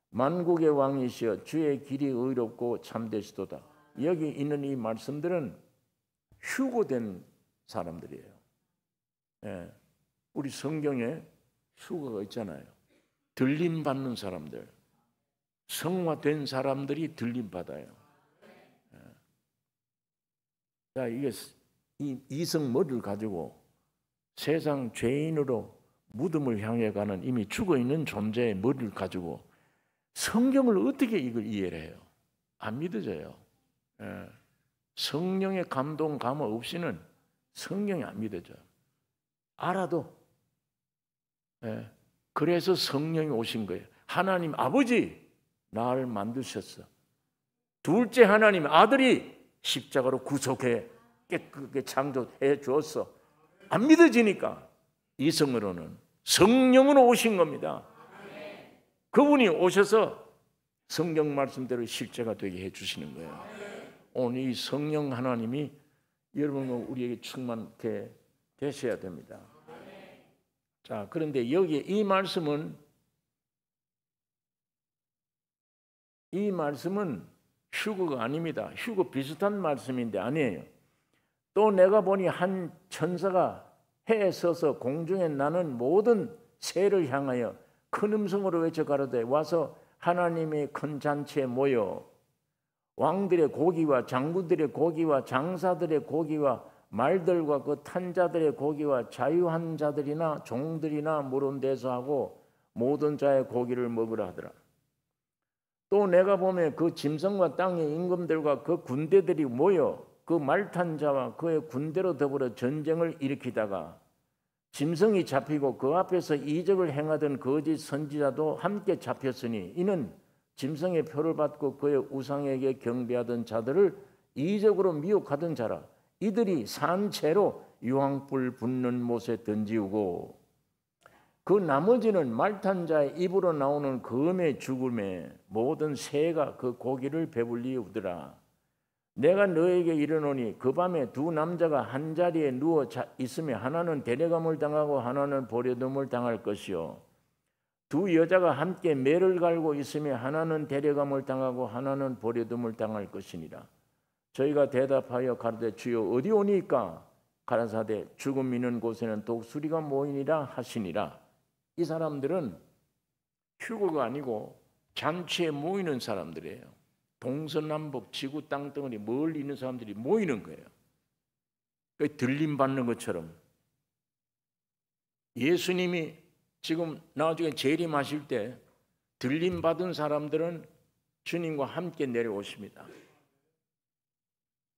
만국의 왕이시여 주의 길이 의롭고 참되시도다. 여기 있는 이 말씀들은 휴고된 사람들이에요. 우리 성경에 휴고가 있잖아요. 들림받는 사람들, 성화된 사람들이 들림받아요. 자, 이게 이 이성 머리를 가지고 세상 죄인으로 무덤을 향해 가는 이미 죽어있는 존재의 머리를 가지고 성경을 어떻게 이걸 이해를 해요? 안 믿어져요. 성령의 감동 감화 없이는 성경이 안 믿어져요. 알아도. 그래서 성령이 오신 거예요. 하나님 아버지 나를 만드셨어. 둘째 하나님 아들이 십자가로 구속해 깨끗하게 창조해 주었어. 안 믿어지니까 이성으로는 성령으로 오신 겁니다. 그분이 오셔서 성경 말씀대로 실제가 되게 해주시는 거예요. 오늘 이 성령 하나님이 여러분과 우리에게 충만케 되셔야 됩니다. 자, 그런데 여기 이 말씀은 휴거가 아닙니다. 휴거 비슷한 말씀인데 아니에요. 또 내가 보니 한 천사가 해에 서서 공중에 나는 모든 새를 향하여 큰 음성으로 외쳐 가로되 와서 하나님의 큰 잔치에 모여 왕들의 고기와 장군들의 고기와 장사들의 고기와 말들과 그 탄자들의 고기와 자유한 자들이나 종들이나 모른 데서 하고 모든 자의 고기를 먹으라 하더라. 또 내가 보면 그 짐승과 땅의 임금들과 그 군대들이 모여 그 말탄 자와 그의 군대로 더불어 전쟁을 일으키다가 짐승이 잡히고 그 앞에서 이적을 행하던 거짓 선지자도 함께 잡혔으니 이는 짐승의 표를 받고 그의 우상에게 경배하던 자들을 이적으로 미혹하던 자라. 이들이 산 채로 유황불 붙는 못에 던지우고 그 나머지는 말탄 자의 입으로 나오는 검의 죽음에 모든 새가 그 고기를 배불리우더라. 내가 너에게 이르노니 그 밤에 두 남자가 한 자리에 누워 있으며 하나는 데려감을 당하고 하나는 버려둠을 당할 것이요 두 여자가 함께 매를 갈고 있으며 하나는 데려감을 당하고 하나는 버려둠을 당할 것이니라. 저희가 대답하여 가로되 주여 어디 오니까? 가라사대 죽음 있는 곳에는 독수리가 모이니라 하시니라. 이 사람들은 휴거가 아니고 잔치에 모이는 사람들이에요. 동서남북 지구 땅덩어리 멀리 있는 사람들이 모이는 거예요. 들림 받는 것처럼 예수님이 지금 나중에 재림하실 때 들림 받은 사람들은 주님과 함께 내려오십니다.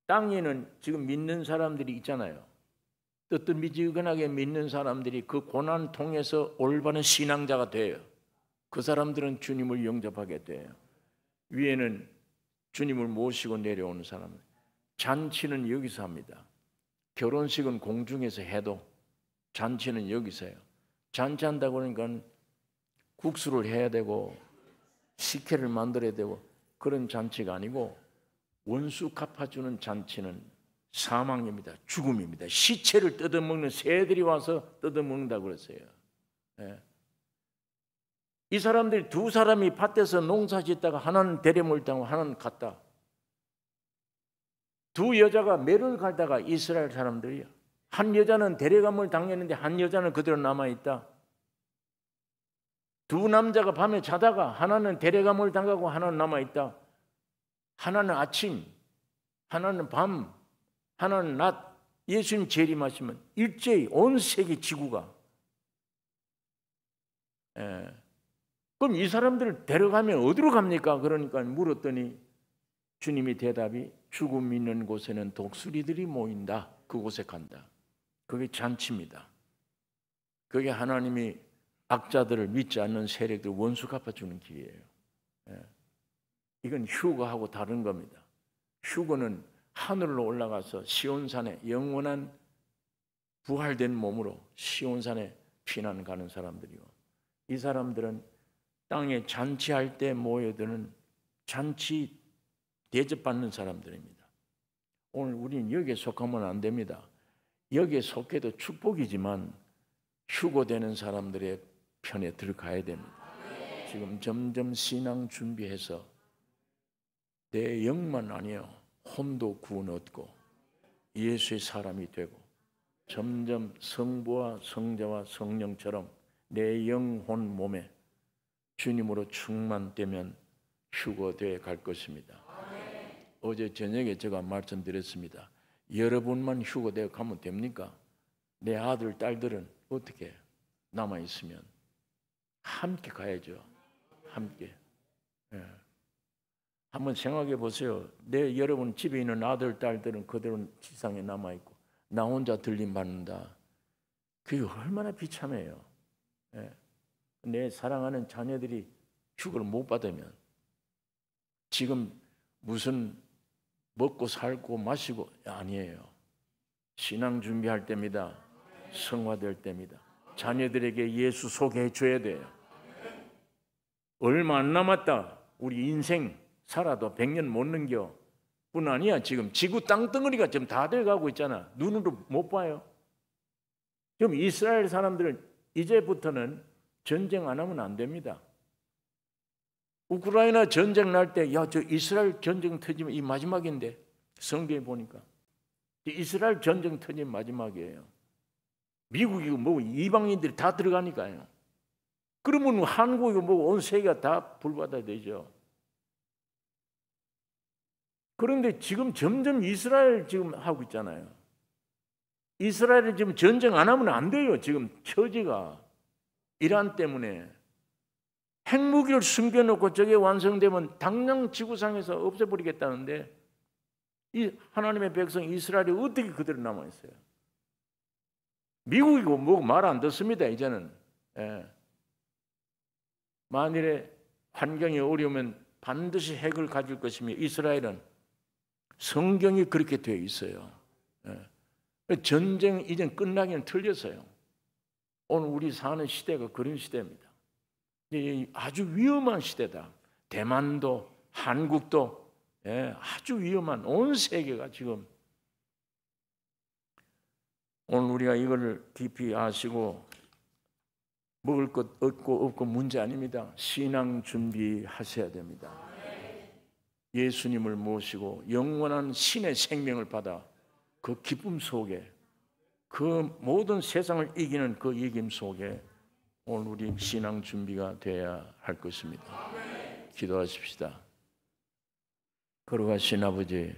땅에는 지금 믿는 사람들이 있잖아요. 뜨뜻미지근하게 믿는 사람들이 그 고난 통해서 올바른 신앙자가 돼요. 그 사람들은 주님을 영접하게 돼요. 위에는 주님을 모시고 내려오는 사람. 잔치는 여기서 합니다. 결혼식은 공중에서 해도 잔치는 여기서 해요. 잔치한다고 그러니까 국수를 해야 되고 식혜를 만들어야 되고 그런 잔치가 아니고 원수 갚아주는 잔치는 사망입니다. 죽음입니다. 시체를 뜯어먹는 새들이 와서 뜯어먹는다고 그랬어요. 네. 이 사람들이 두 사람이 밭에서 농사 짓다가 하나는 데려물 당하고 하나는 갔다. 두 여자가 매를 갈다가 이스라엘 사람들이요. 한 여자는 데려감을 당했는데 한 여자는 그대로 남아있다. 두 남자가 밤에 자다가 하나는 데려감을 당하고 하나는 남아있다. 하나는 아침, 하나는 밤, 하나는 낮. 예수님 재림하시면 일제히 온 세계 지구가 그럼 이 사람들을 데려가면 어디로 갑니까? 그러니까 물었더니 주님이 대답이 죽음 있는 곳에는 독수리들이 모인다. 그곳에 간다. 그게 잔치입니다. 그게 하나님이 악자들을 믿지 않는 세력들 원수 갚아주는 길이에요. 이건 휴거하고 다른 겁니다. 휴거는 하늘로 올라가서 시온산에 영원한 부활된 몸으로 시온산에 피난 가는 사람들이고 이 사람들은 땅에 잔치할 때 모여드는 잔치 대접받는 사람들입니다. 오늘 우리는 여기에 속하면 안 됩니다. 여기에 속해도 축복이지만 휴거되는 사람들의 편에 들어가야 됩니다. 지금 점점 신앙 준비해서 내 영만 아니요 혼도 구원 얻고 예수의 사람이 되고 점점 성부와 성자와 성령처럼 내 영혼 몸에 주님으로 충만되면 휴거되어 갈 것입니다. 어제 저녁에 제가 말씀드렸습니다. 여러분만 휴거되어 가면 됩니까? 내 아들, 딸들은 어떻게 남아있으면 함께 가야죠. 함께. 한번 생각해 보세요. 여러분 집에 있는 아들, 딸들은 그대로 지상에 남아있고 나 혼자 들림 받는다. 그게 얼마나 비참해요. 내 사랑하는 자녀들이 휴거를 못 받으면 지금 무슨 먹고 살고 마시고 아니에요. 신앙 준비할 때입니다. 성화될 때입니다. 자녀들에게 예수 소개해 줘야 돼요. 얼마 안 남았다. 우리 인생 살아도 100년 못 넘겨. 뿐 아니야. 지금 지구 땅덩어리가 지금 다 돼가고 있잖아. 눈으로 못 봐요. 지금 이스라엘 사람들은 이제부터는 전쟁 안 하면 안 됩니다. 우크라이나 전쟁 날 때 저 이스라엘 전쟁 터지면 이 마지막인데 성경에 보니까 이스라엘 전쟁 터지면 마지막이에요. 미국이고 뭐 이방인들이 다 들어가니까요. 그러면 한국이고 뭐 온 세계가 다 불받아야 되죠. 그런데 지금 점점 이스라엘 지금 하고 있잖아요. 이스라엘이 지금 전쟁 안 하면 안 돼요. 지금 처지가 이란 때문에 핵무기를 숨겨놓고 저게 완성되면 당장 지구상에서 없애버리겠다는데 이 하나님의 백성 이스라엘이 어떻게 그대로 남아있어요? 미국이고 뭐 말 안 듣습니다. 이제는. 만일에 환경이 어려우면 반드시 핵을 가질 것이며 이스라엘은 성경이 그렇게 되어 있어요. 전쟁 이젠 끝나기는 틀렸어요. 오늘 우리 사는 시대가 그런 시대입니다. 아주 위험한 시대다. 대만도 한국도 아주 위험한, 온 세계가 지금. 오늘 우리가 이걸 깊이 아시고 먹을 것 얻고 없고 문제 아닙니다. 신앙 준비하셔야 됩니다. 예수님을 모시고 영원한 신의 생명을 받아 그 기쁨 속에, 그 모든 세상을 이기는 그 이김 속에 오늘 우리 신앙 준비가 되어야 할 것입니다. 기도하십시다. 걸어가신 아버지,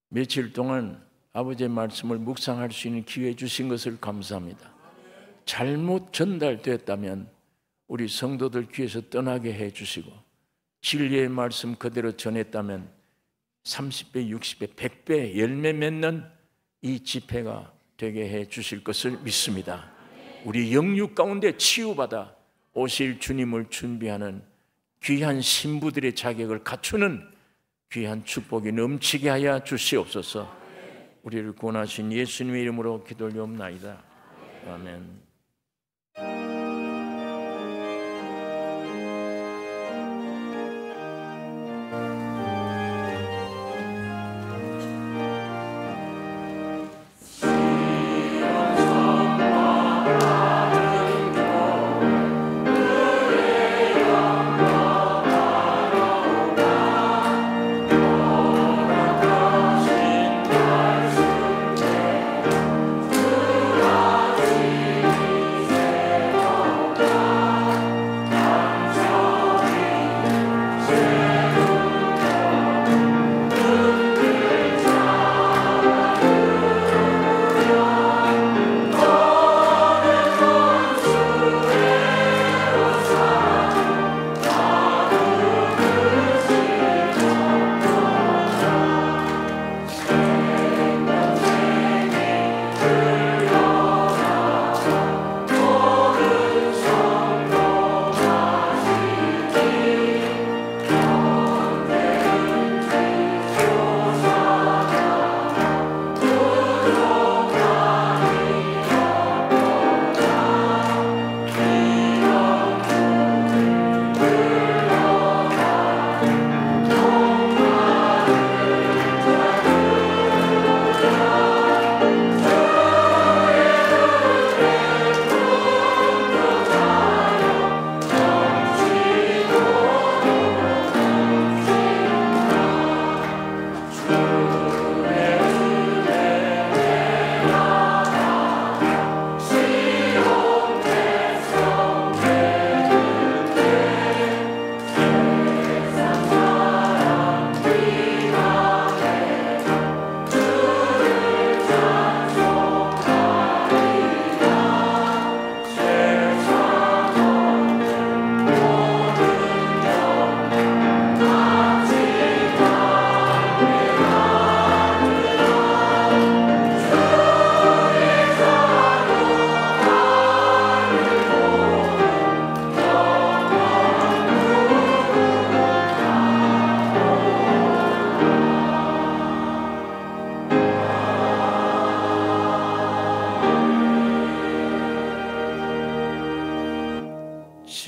며칠 동안 아버지의 말씀을 묵상할 수 있는 기회 주신 것을 감사합니다. 잘못 전달됐다면 우리 성도들 귀에서 떠나게 해주시고, 진리의 말씀 그대로 전했다면 30배, 60배, 100배 열매 맺는 이 집회가 되게 해주실 것을 믿습니다. 우리 영육 가운데 치유받아 오실 주님을 준비하는 귀한 신부들의 자격을 갖추는 귀한 축복이 넘치게 하여 주시옵소서. 우리를 구원하신 예수님의 이름으로 기도 올리옵나이다. 아멘.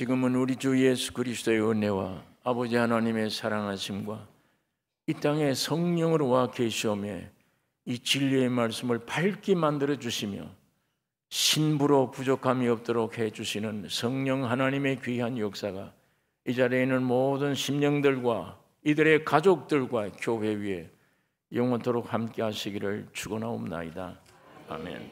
지금은 우리 주 예수 그리스도의 은혜와 아버지 하나님의 사랑하심과 이 땅에 성령으로 와 계시오며 이 진리의 말씀을 밝게 만들어 주시며 신부로 부족함이 없도록 해주시는 성령 하나님의 귀한 역사가 이 자리에 있는 모든 심령들과 이들의 가족들과 교회 위에 영원토록 함께 하시기를 축원하옵나이다. 아멘.